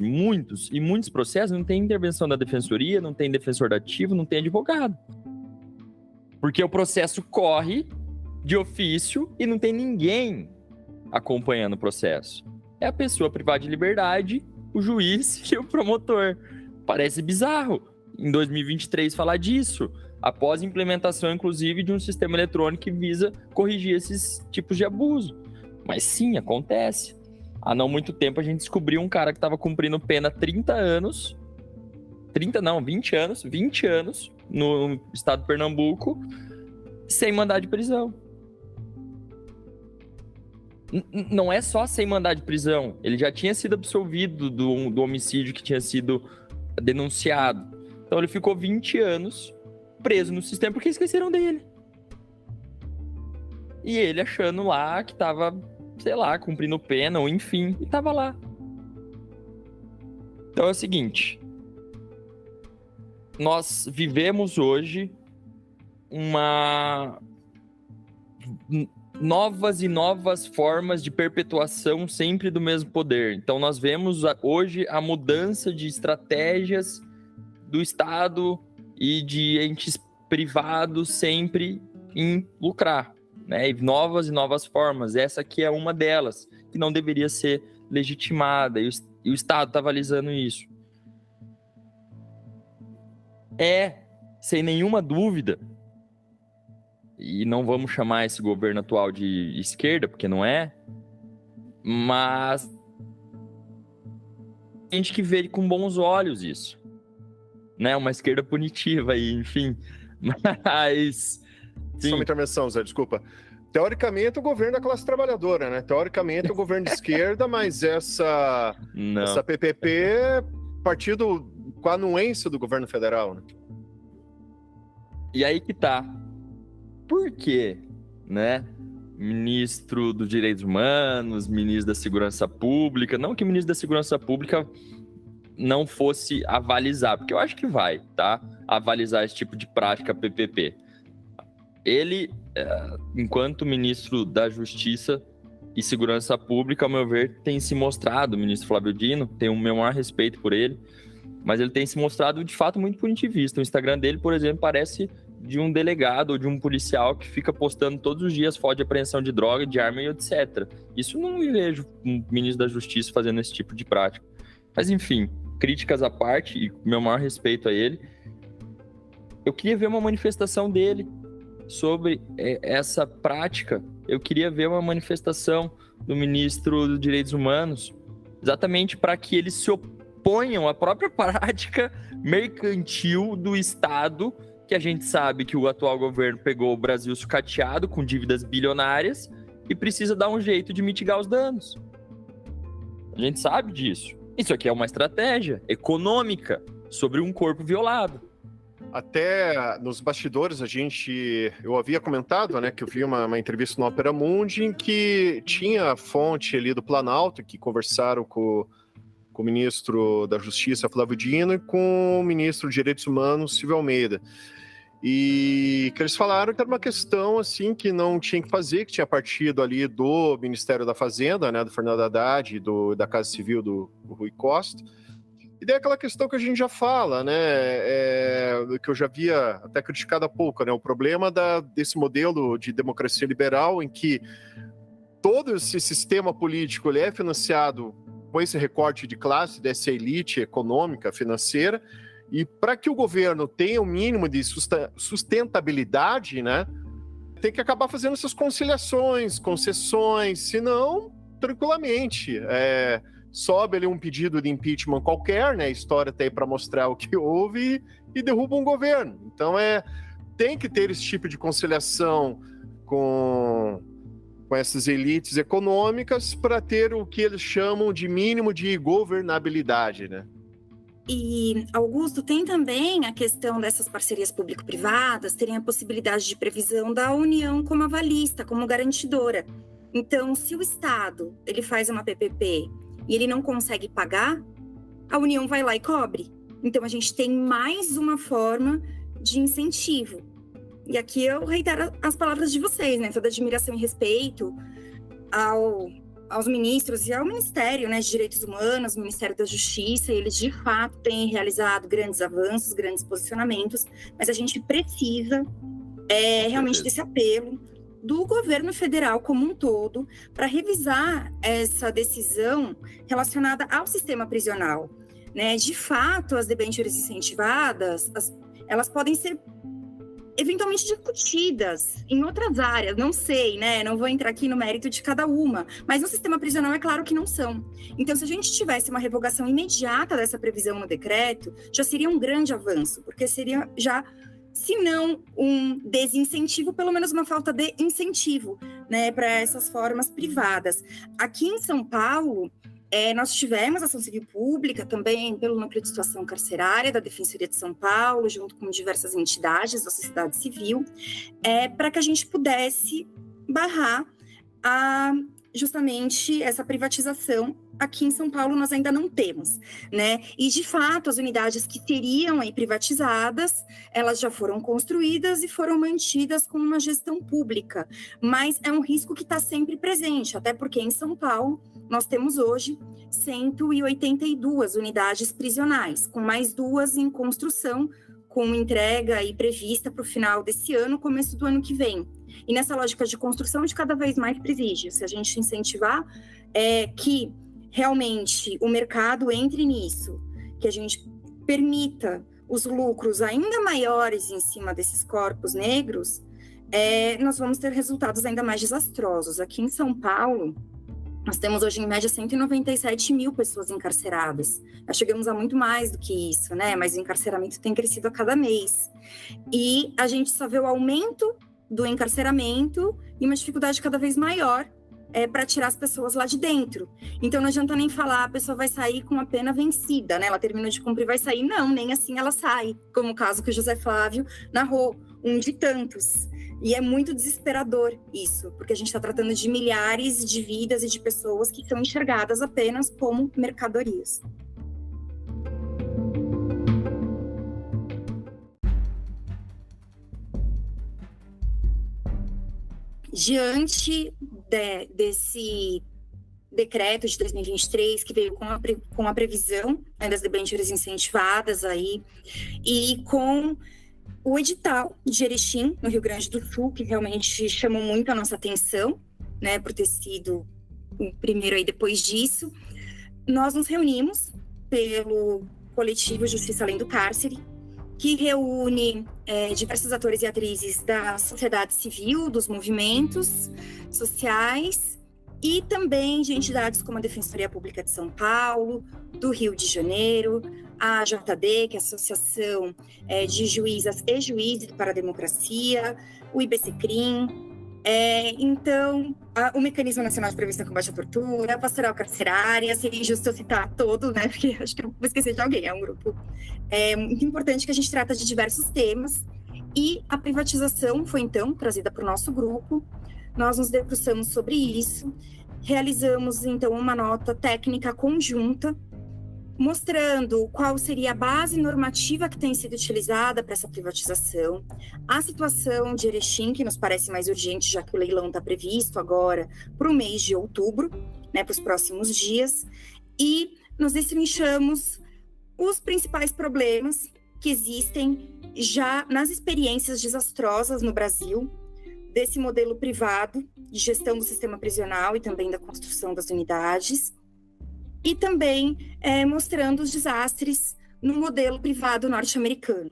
B: processos, não tem intervenção da defensoria, não tem defensor dativo, não tem advogado. Porque o processo corre de ofício e não tem ninguém acompanhando o processo. É a pessoa privada de liberdade, o juiz e o promotor. Parece bizarro em 2023 falar disso, após a implementação, inclusive, de um sistema eletrônico que visa corrigir esses tipos de abuso. Mas sim, acontece. Há não muito tempo a gente descobriu um cara que estava cumprindo pena 20 anos no estado de Pernambuco, sem mandado de prisão. Não é só sem mandado de prisão, ele já tinha sido absolvido do homicídio que tinha sido denunciado. Então ele ficou 20 anos preso no sistema porque esqueceram dele. E ele achando lá que tava, sei lá, cumprindo pena, ou enfim, e tava lá. Então é o seguinte, nós vivemos hoje novas formas de perpetuação sempre do mesmo poder. Então nós vemos hoje a mudança de estratégias do Estado e de entes privados sempre em lucrar, né? E novas formas. Essa aqui é uma delas, que não deveria ser legitimada, e o Estado está avalizando isso. Sem nenhuma dúvida, e não vamos chamar esse governo atual de esquerda, porque não é, mas a gente que vê com bons olhos isso, né? Uma esquerda punitiva aí, enfim, mas...
A: Só uma intervenção, Zé, desculpa. Teoricamente, o governo da classe trabalhadora, né? Teoricamente, o governo de esquerda, mas essa PPP é partido com a anuência do governo federal, né?
B: E aí que tá. Por quê, né? Ministro dos Direitos Humanos, ministro da Segurança Pública, não que o ministro da Segurança Pública não fosse avalizar, porque eu acho que vai, tá? Avalizar esse tipo de prática PPP. Ele, enquanto ministro da Justiça e Segurança Pública, ao meu ver, tem se mostrado, o ministro Flávio Dino, tenho o meu maior respeito por ele, mas ele tem se mostrado, de fato, muito punitivista. O Instagram dele, por exemplo, parece de um delegado ou de um policial que fica postando todos os dias foto de apreensão de droga, de arma e etc. Isso não vejo um ministro da Justiça fazendo esse tipo de prática. Mas, enfim, críticas à parte, e meu maior respeito a ele, eu queria ver uma manifestação dele sobre essa prática. Eu queria ver uma manifestação do ministro dos Direitos Humanos, exatamente para que eles se oponham à própria prática mercantil do Estado, que a gente sabe que o atual governo pegou o Brasil sucateado com dívidas bilionárias e precisa dar um jeito de mitigar os danos. A gente sabe disso. Isso aqui é uma estratégia econômica sobre um corpo violado.
A: Até nos bastidores eu havia comentado, né, que eu vi uma entrevista no Opera Mundi em que tinha a fonte ali do Planalto, que conversaram com o ministro da Justiça, Flávio Dino, e com o ministro de Direitos Humanos, Silvio Almeida. E que eles falaram que era uma questão assim que não tinha que fazer, que tinha partido ali do Ministério da Fazenda, né, do Fernando Haddad e da Casa Civil do Rui Costa. E daí aquela questão que a gente já fala, né, que eu já havia até criticado há pouco, né, o problema desse modelo de democracia liberal em que todo esse sistema político ele é financiado com esse recorte de classe, dessa elite econômica, financeira, e para que o governo tenha o mínimo de sustentabilidade, né, tem que acabar fazendo essas conciliações, concessões, senão, tranquilamente, sobe ali um pedido de impeachment qualquer, né? A história tá aí para mostrar o que houve e derruba um governo. Então tem que ter esse tipo de conciliação com essas elites econômicas para ter o que eles chamam de mínimo de governabilidade, né?
C: E, Augusto, tem também a questão dessas parcerias público-privadas terem a possibilidade de previsão da União como avalista, como garantidora. Então, se o Estado ele faz uma PPP e ele não consegue pagar, a União vai lá e cobre. Então, a gente tem mais uma forma de incentivo. E aqui eu reitero as palavras de vocês, né? Toda admiração e respeito aos ministros e ao Ministério, né, de Direitos Humanos, Ministério da Justiça. Eles, de fato, têm realizado grandes avanços, grandes posicionamentos, mas a gente precisa realmente desse apelo do governo federal como um todo para revisar essa decisão relacionada ao sistema prisional, né? De fato, as debêntures incentivadas, elas podem ser eventualmente discutidas em outras áreas, não sei, né? Não vou entrar aqui no mérito de cada uma, mas no sistema prisional é claro que não são. Então, se a gente tivesse uma revogação imediata dessa previsão no decreto, já seria um grande avanço, porque seria já, se não um desincentivo, pelo menos uma falta de incentivo, né, para essas formas privadas. Aqui em São Paulo, nós tivemos ação civil pública também pelo Núcleo de Situação Carcerária da Defensoria de São Paulo, junto com diversas entidades da sociedade civil, para que a gente pudesse barrar justamente essa privatização. Aqui em São Paulo nós ainda não temos, né? E, de fato, as unidades que seriam aí privatizadas, elas já foram construídas e foram mantidas com uma gestão pública, mas é um risco que está sempre presente, até porque em São Paulo nós temos hoje 182 unidades prisionais, com mais 2 em construção, com entrega aí prevista para o final desse ano, começo do ano que vem. E nessa lógica de construção de cada vez mais presídios, se a gente incentivar que realmente o mercado entre nisso, que a gente permita os lucros ainda maiores em cima desses corpos negros, nós vamos ter resultados ainda mais desastrosos. Aqui em São Paulo, nós temos hoje, em média, 197 mil pessoas encarceradas. Nós chegamos a muito mais do que isso, né? Mas o encarceramento tem crescido a cada mês. E a gente só vê o aumento do encarceramento e uma dificuldade cada vez maior para tirar as pessoas lá de dentro. Então, não adianta nem falar, a pessoa vai sair com a pena vencida, né? Ela terminou de cumprir, vai sair. Não, nem assim ela sai. Como o caso que o José Flávio narrou, um de tantos. E é muito desesperador isso, porque a gente está tratando de milhares de vidas e de pessoas que são enxergadas apenas como mercadorias. Diante desse decreto de 2023, que veio com a previsão, né, das debêntures incentivadas aí, e com o edital de Erechim, no Rio Grande do Sul, que realmente chamou muito a nossa atenção, né, por ter sido o primeiro aí depois disso, nós nos reunimos pelo coletivo Justiça Além do Cárcere, que reúne diversos atores e atrizes da sociedade civil, dos movimentos sociais e também de entidades como a Defensoria Pública de São Paulo, do Rio de Janeiro, a AJD, que é a Associação de Juízas e Juízes para a Democracia, o IBCCRIM, então, o Mecanismo Nacional de Prevenção e Combate à Tortura, a Pastoral Carcerária, seria injusto eu citar todos, né, porque acho que eu vou esquecer de alguém, é um grupo muito importante que a gente trata de diversos temas, e a privatização foi, então, trazida para o nosso grupo. Nós nos debruçamos sobre isso, realizamos, então, uma nota técnica conjunta, mostrando qual seria a base normativa que tem sido utilizada para essa privatização, a situação de Erechim, que nos parece mais urgente, já que o leilão está previsto agora para o mês de outubro, né, para os próximos dias, e nós destrinchamos os principais problemas que existem já nas experiências desastrosas no Brasil, desse modelo privado de gestão do sistema prisional e também da construção das unidades, e também mostrando os desastres no modelo privado norte-americano.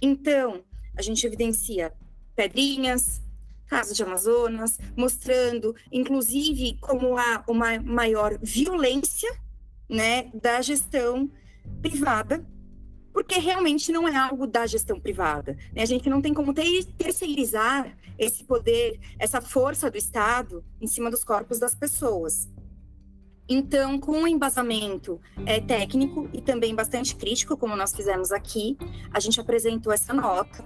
C: Então, a gente evidencia Pedrinhas, caso de Amazonas, mostrando, inclusive, como há uma maior violência né, da gestão privada, porque realmente não é algo da gestão privada, né? A gente não tem como terceirizar esse poder, essa força do Estado em cima dos corpos das pessoas. Então, com um embasamento técnico e também bastante crítico, como nós fizemos aqui, a gente apresentou essa nota.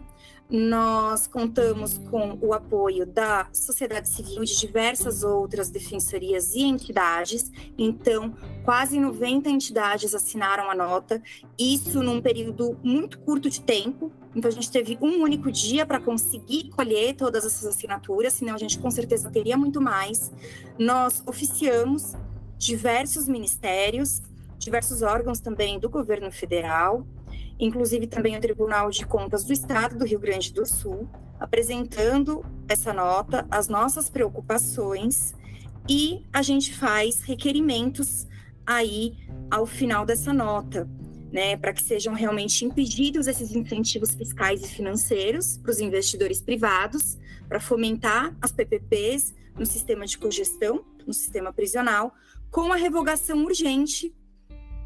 C: Nós contamos com o apoio da sociedade civil, de diversas outras defensorias e entidades. Então, quase 90 entidades assinaram a nota, isso num período muito curto de tempo. Então, a gente teve um único dia para conseguir colher todas essas assinaturas, senão a gente com certeza teria muito mais. Nós oficiamos diversos ministérios, diversos órgãos também do governo federal, inclusive também o Tribunal de Contas do Estado do Rio Grande do Sul, apresentando essa nota, as nossas preocupações, e a gente faz requerimentos aí ao final dessa nota, né, para que sejam realmente impedidos esses incentivos fiscais e financeiros para os investidores privados, para fomentar as PPPs no sistema de cogestão, no sistema prisional, com a revogação urgente,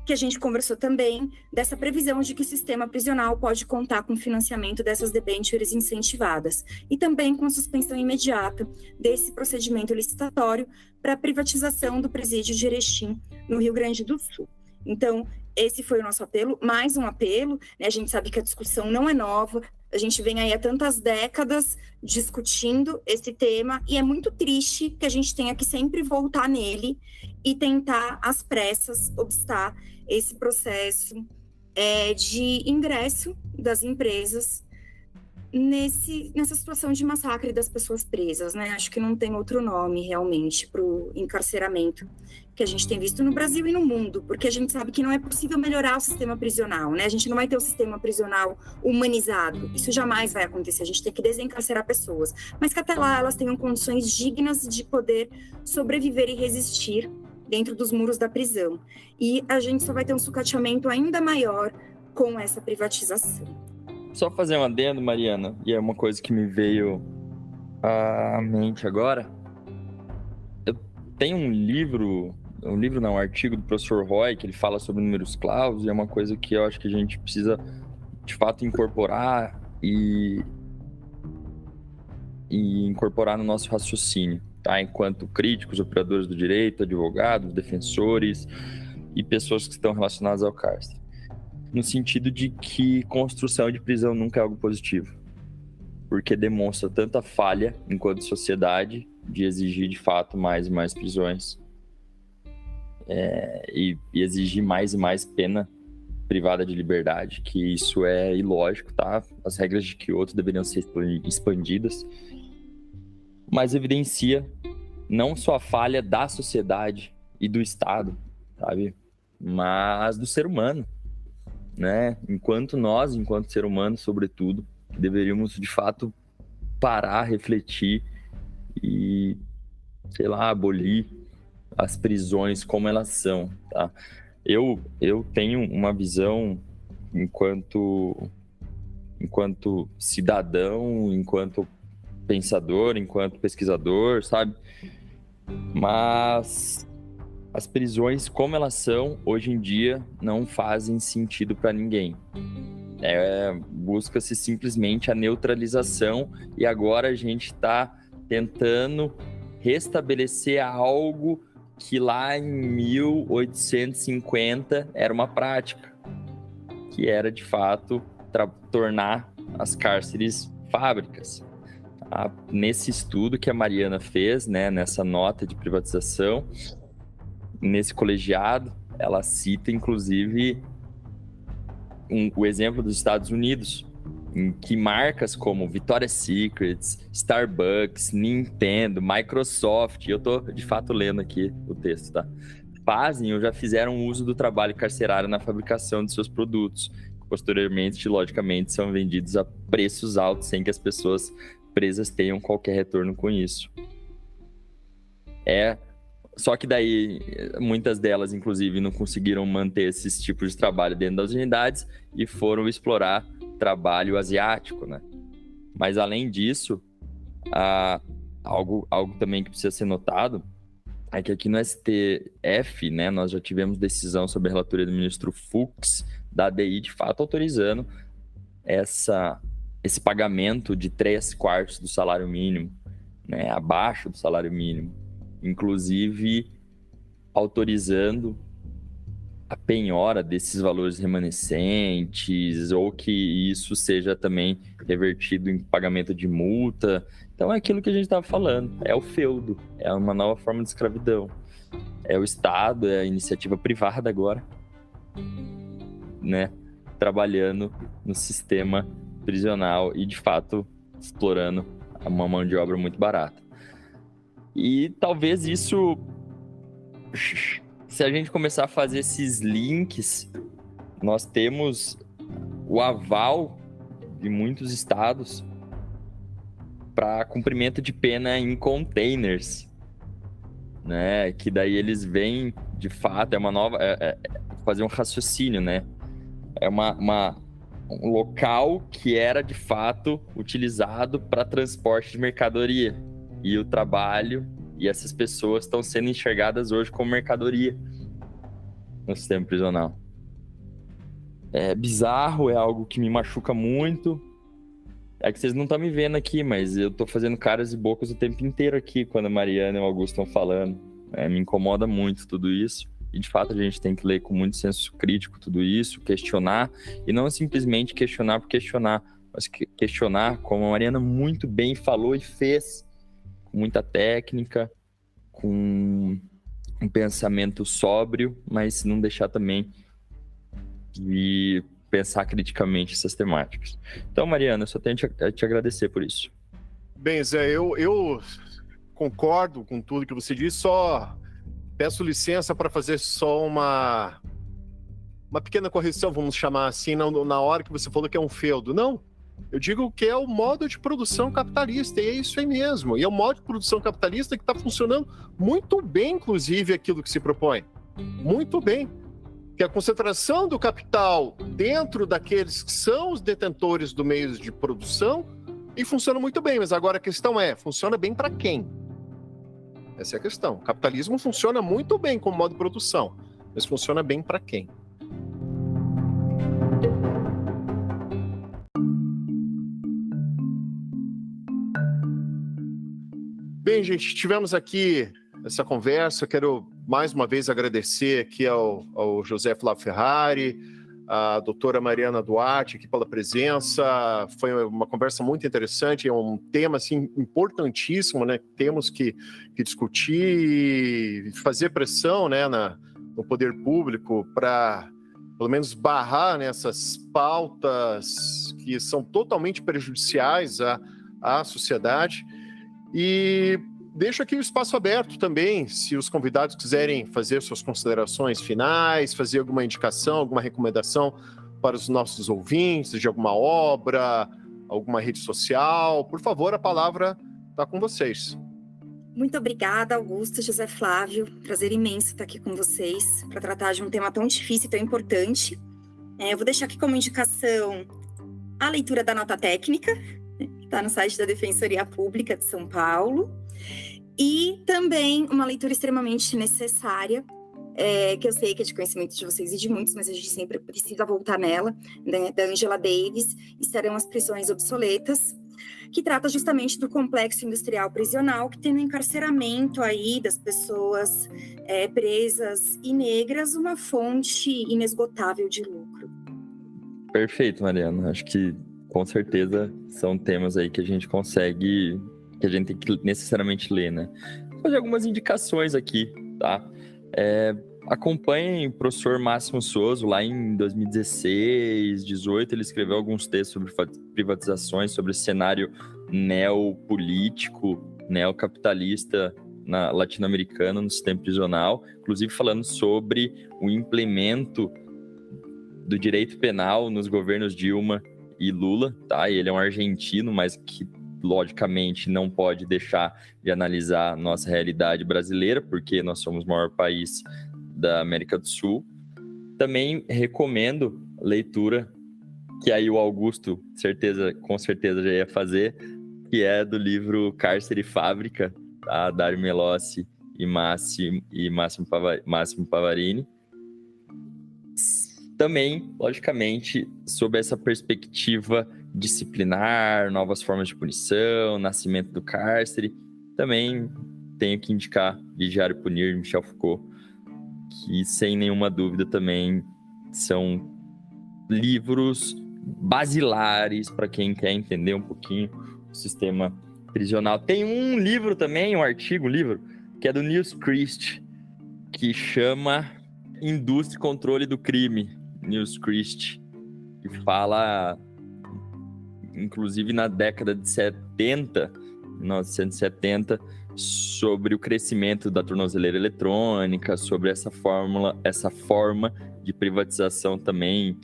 C: que a gente conversou também, dessa previsão de que o sistema prisional pode contar com o financiamento dessas debêntures incentivadas, e também com a suspensão imediata desse procedimento licitatório para a privatização do presídio de Erechim, no Rio Grande do Sul. Então, esse foi o nosso apelo, mais um apelo, né? A gente sabe que a discussão não é nova, a gente vem aí há tantas décadas discutindo esse tema, e é muito triste que a gente tenha que sempre voltar nele e tentar, às pressas, obstar esse processo de ingresso das empresas nessa situação de massacre das pessoas presas, né? Acho que não tem outro nome realmente para o encarceramento que a gente tem visto no Brasil e no mundo, porque a gente sabe que não é possível melhorar o sistema prisional, né? A gente não vai ter o sistema prisional humanizado, isso jamais vai acontecer, a gente tem que desencarcerar pessoas, mas que até lá elas tenham condições dignas de poder sobreviver e resistir dentro dos muros da prisão. E a gente só vai ter um sucateamento ainda maior com essa privatização.
B: Só fazer um adendo, Mariana, e é uma coisa que me veio à mente agora. Eu tenho um artigo do professor Roy, que ele fala sobre números clausos, e é uma coisa que eu acho que a gente precisa, de fato, incorporar e incorporar no nosso raciocínio, tá? Enquanto críticos, operadores do direito, advogados, defensores e pessoas que estão relacionadas ao cárcere. No sentido de que construção de prisão nunca é algo positivo, porque demonstra tanta falha enquanto sociedade de exigir de fato mais e mais prisões e exigir mais e mais pena privada de liberdade, que isso é ilógico, tá? As regras de Kyoto deveriam ser expandidas, mas evidencia não só a falha da sociedade e do Estado, sabe? Mas do ser humano, né? Enquanto ser humano, sobretudo, deveríamos de fato parar, refletir e, sei lá, abolir as prisões como elas são, tá? Eu tenho uma visão enquanto cidadão, enquanto pensador, enquanto pesquisador, sabe? Mas as prisões, como elas são, hoje em dia, não fazem sentido para ninguém. Busca-se simplesmente a neutralização, e agora a gente está tentando restabelecer algo que lá em 1850 era uma prática, que era, de fato, tornar as cárceres fábricas. Nesse estudo que a Mariana fez, né, nessa nota de privatização, nesse colegiado, ela cita, inclusive, o exemplo dos Estados Unidos, em que marcas como Victoria's Secret, Starbucks, Nintendo, Microsoft, eu tô de fato lendo aqui o texto, tá? Fazem ou já fizeram uso do trabalho carcerário na fabricação de seus produtos, que posteriormente, logicamente, são vendidos a preços altos sem que as pessoas presas tenham qualquer retorno com isso. Só que daí, muitas delas, inclusive, não conseguiram manter esses tipos de trabalho dentro das unidades e foram explorar trabalho asiático, né? Mas, além disso, algo também que precisa ser notado é que aqui no STF, né, nós já tivemos decisão sobre a relatoria do ministro Fux, da ADI, de fato, autorizando esse pagamento de 3/4 do salário mínimo, né, abaixo do salário mínimo, inclusive autorizando a penhora desses valores remanescentes, ou que isso seja também revertido em pagamento de multa. Então é aquilo que a gente estava falando, é o feudo, é uma nova forma de escravidão. É o Estado, é a iniciativa privada agora, né, trabalhando no sistema prisional e, de fato, explorando uma mão de obra muito barata. E talvez isso, se a gente começar a fazer esses links, nós temos o aval de muitos estados para cumprimento de pena em containers, né? Que daí eles vêm, de fato, é uma nova... fazer um raciocínio, né? É um local que era, de fato, utilizado para transporte de mercadoria. E o trabalho e essas pessoas estão sendo enxergadas hoje como mercadoria no sistema prisional. É bizarro, é algo que me machuca muito. É que vocês não estão me vendo aqui, mas eu tô fazendo caras e bocas o tempo inteiro aqui quando a Mariana e o Augusto estão falando. Me incomoda muito tudo isso. E, de fato, a gente tem que ler com muito senso crítico tudo isso, questionar, e não simplesmente questionar por questionar, mas questionar, como a Mariana muito bem falou e fez, com muita técnica, com um pensamento sóbrio, mas não deixar também de pensar criticamente essas temáticas. Então, Mariana, eu só tenho a te agradecer por isso.
A: Bem, Zé, eu concordo com tudo que você disse, só peço licença para fazer só uma pequena correção, vamos chamar assim, na hora que você falou que é um feudo. Não, eu digo que é o modo de produção capitalista, e é isso aí mesmo. E é o modo de produção capitalista que está funcionando muito bem, inclusive, aquilo que se propõe. Muito bem. Que a concentração do capital dentro daqueles que são os detentores do meio de produção, e funciona muito bem. Mas agora a questão é, funciona bem para quem? Essa é a questão. O capitalismo funciona muito bem como modo de produção, mas funciona bem para quem? Bem, gente, tivemos aqui essa conversa. Eu quero mais uma vez agradecer aqui ao José Flávio Ferrari, a doutora Mariana Duarte aqui pela presença. Foi uma conversa muito interessante, é um tema assim, importantíssimo, né? Temos que discutir e fazer pressão, né, no poder público para, pelo menos, barrar nessas pautas que são totalmente prejudiciais à sociedade. E deixo aqui o espaço aberto também, se os convidados quiserem fazer suas considerações finais, fazer alguma indicação, alguma recomendação para os nossos ouvintes, de alguma obra, alguma rede social. Por favor, a palavra está com vocês.
C: Muito obrigada, Augusto, José Flávio. Prazer imenso estar aqui com vocês para tratar de um tema tão difícil e tão importante. Eu vou deixar aqui como indicação a leitura da nota técnica, que está no site da Defensoria Pública de São Paulo. E também uma leitura extremamente necessária, que eu sei que é de conhecimento de vocês e de muitos, mas a gente sempre precisa voltar nela, né, da Angela Davis, Estarão as Prisões Obsoletas, que trata justamente do complexo industrial prisional, que tem no encarceramento aí das pessoas presas e negras uma fonte inesgotável de lucro.
B: Perfeito, Mariana. Acho que, com certeza, são temas aí que a gente consegue... que a gente tem que necessariamente ler, né? Vou fazer algumas indicações aqui, tá? Acompanhem o professor Máximo Souza, lá em 2016, 2018, ele escreveu alguns textos sobre privatizações, sobre o cenário neopolítico, neocapitalista latino-americano no sistema prisional, inclusive falando sobre o implemento do direito penal nos governos Dilma e Lula, tá? Ele é um argentino, mas que logicamente não pode deixar de analisar nossa realidade brasileira, porque nós somos o maior país da América do Sul. Também recomendo leitura, que aí o Augusto com certeza já ia fazer, que é do livro Cárcere e Fábrica, tá? Dario Melossi e Máximo Pavarini. Também, logicamente, sob essa perspectiva disciplinar, novas formas de punição, nascimento do cárcere, também tenho que indicar Vigiar e Punir, de Michel Foucault, que, sem nenhuma dúvida, também são livros basilares para quem quer entender um pouquinho o sistema prisional. Tem um livro também, um livro, que é do Nils Christ, que chama Indústria e Controle do Crime, Nils Christ, que fala, inclusive na década de 1970, sobre o crescimento da tornozeleira eletrônica, sobre essa forma de privatização também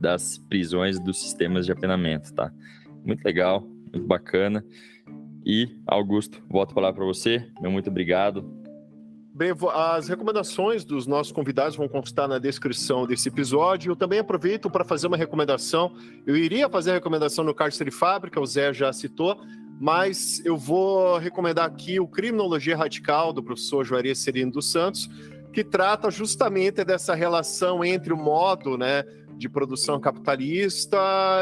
B: das prisões, dos sistemas de apenamento, tá? Muito legal, muito bacana. E, Augusto, volto a falar para você. Meu muito obrigado.
A: Bem, as recomendações dos nossos convidados vão constar na descrição desse episódio. Eu também aproveito para fazer uma recomendação. Eu iria fazer a recomendação no Cárcere Fábrica, o Zé já citou, mas eu vou recomendar aqui o Criminologia Radical, do professor Juarez Serino dos Santos, que trata justamente dessa relação entre o modo, né, de produção capitalista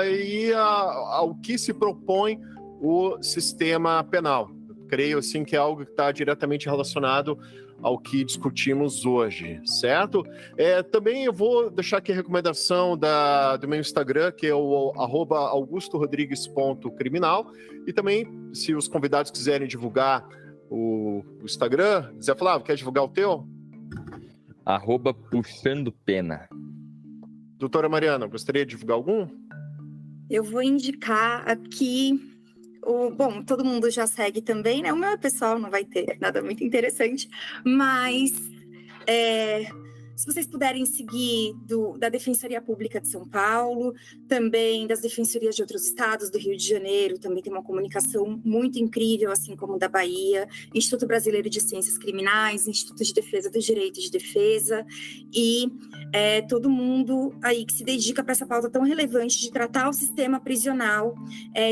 A: e ao que se propõe o sistema penal. Eu creio assim, que é algo que está diretamente relacionado ao que discutimos hoje, certo? Também eu vou deixar aqui a recomendação do meu Instagram, que é o @augustorodrigues.criminal, e também, se os convidados quiserem divulgar o Instagram, Zé Flávio, quer divulgar o teu?
B: @puxandopena.
A: Doutora Mariana, gostaria de divulgar algum?
C: Eu vou indicar aqui bom, todo mundo já segue também, né? O meu é pessoal, não vai ter nada muito interessante, mas se vocês puderem seguir da Defensoria Pública de São Paulo, também das defensorias de outros estados, do Rio de Janeiro, também tem uma comunicação muito incrível, assim como da Bahia, Instituto Brasileiro de Ciências Criminais, Instituto de Defesa do Direito de Defesa, e todo mundo aí que se dedica para essa pauta tão relevante de tratar o sistema prisional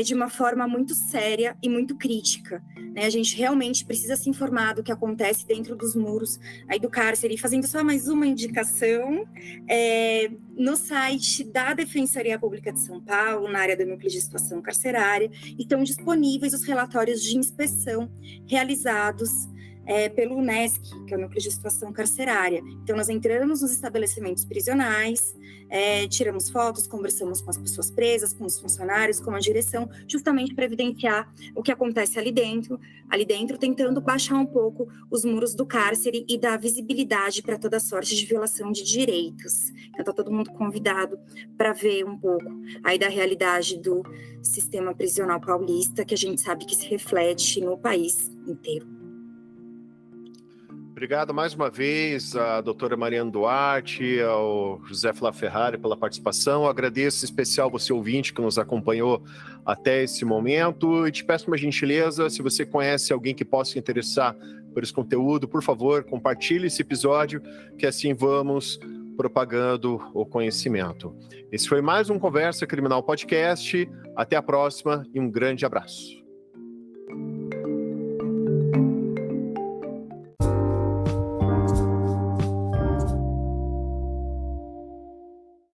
C: de uma forma muito séria e muito crítica, né? A gente realmente precisa se informar do que acontece dentro dos muros aí do cárcere. E fazendo só mais uma indicação, no site da Defensoria Pública de São Paulo, na área do Núcleo de Situação Carcerária, estão disponíveis os relatórios de inspeção realizados pelo UNESC, que é o Núcleo de Situação Carcerária. Então, nós entramos nos estabelecimentos prisionais, tiramos fotos, conversamos com as pessoas presas, com os funcionários, com a direção, justamente para evidenciar o que acontece ali dentro, tentando baixar um pouco os muros do cárcere e dar visibilidade para toda sorte de violação de direitos. Então, está todo mundo convidado para ver um pouco aí da realidade do sistema prisional paulista, que a gente sabe que se reflete no país inteiro.
A: Obrigado mais uma vez à doutora Mariana Duarte, ao José Flávio Ferrari pela participação. Eu agradeço em especial você, ouvinte, que nos acompanhou até esse momento. E te peço uma gentileza, se você conhece alguém que possa se interessar por esse conteúdo, por favor, compartilhe esse episódio, que assim vamos propagando o conhecimento. Esse foi mais um Conversa Criminal Podcast. Até a próxima e um grande abraço.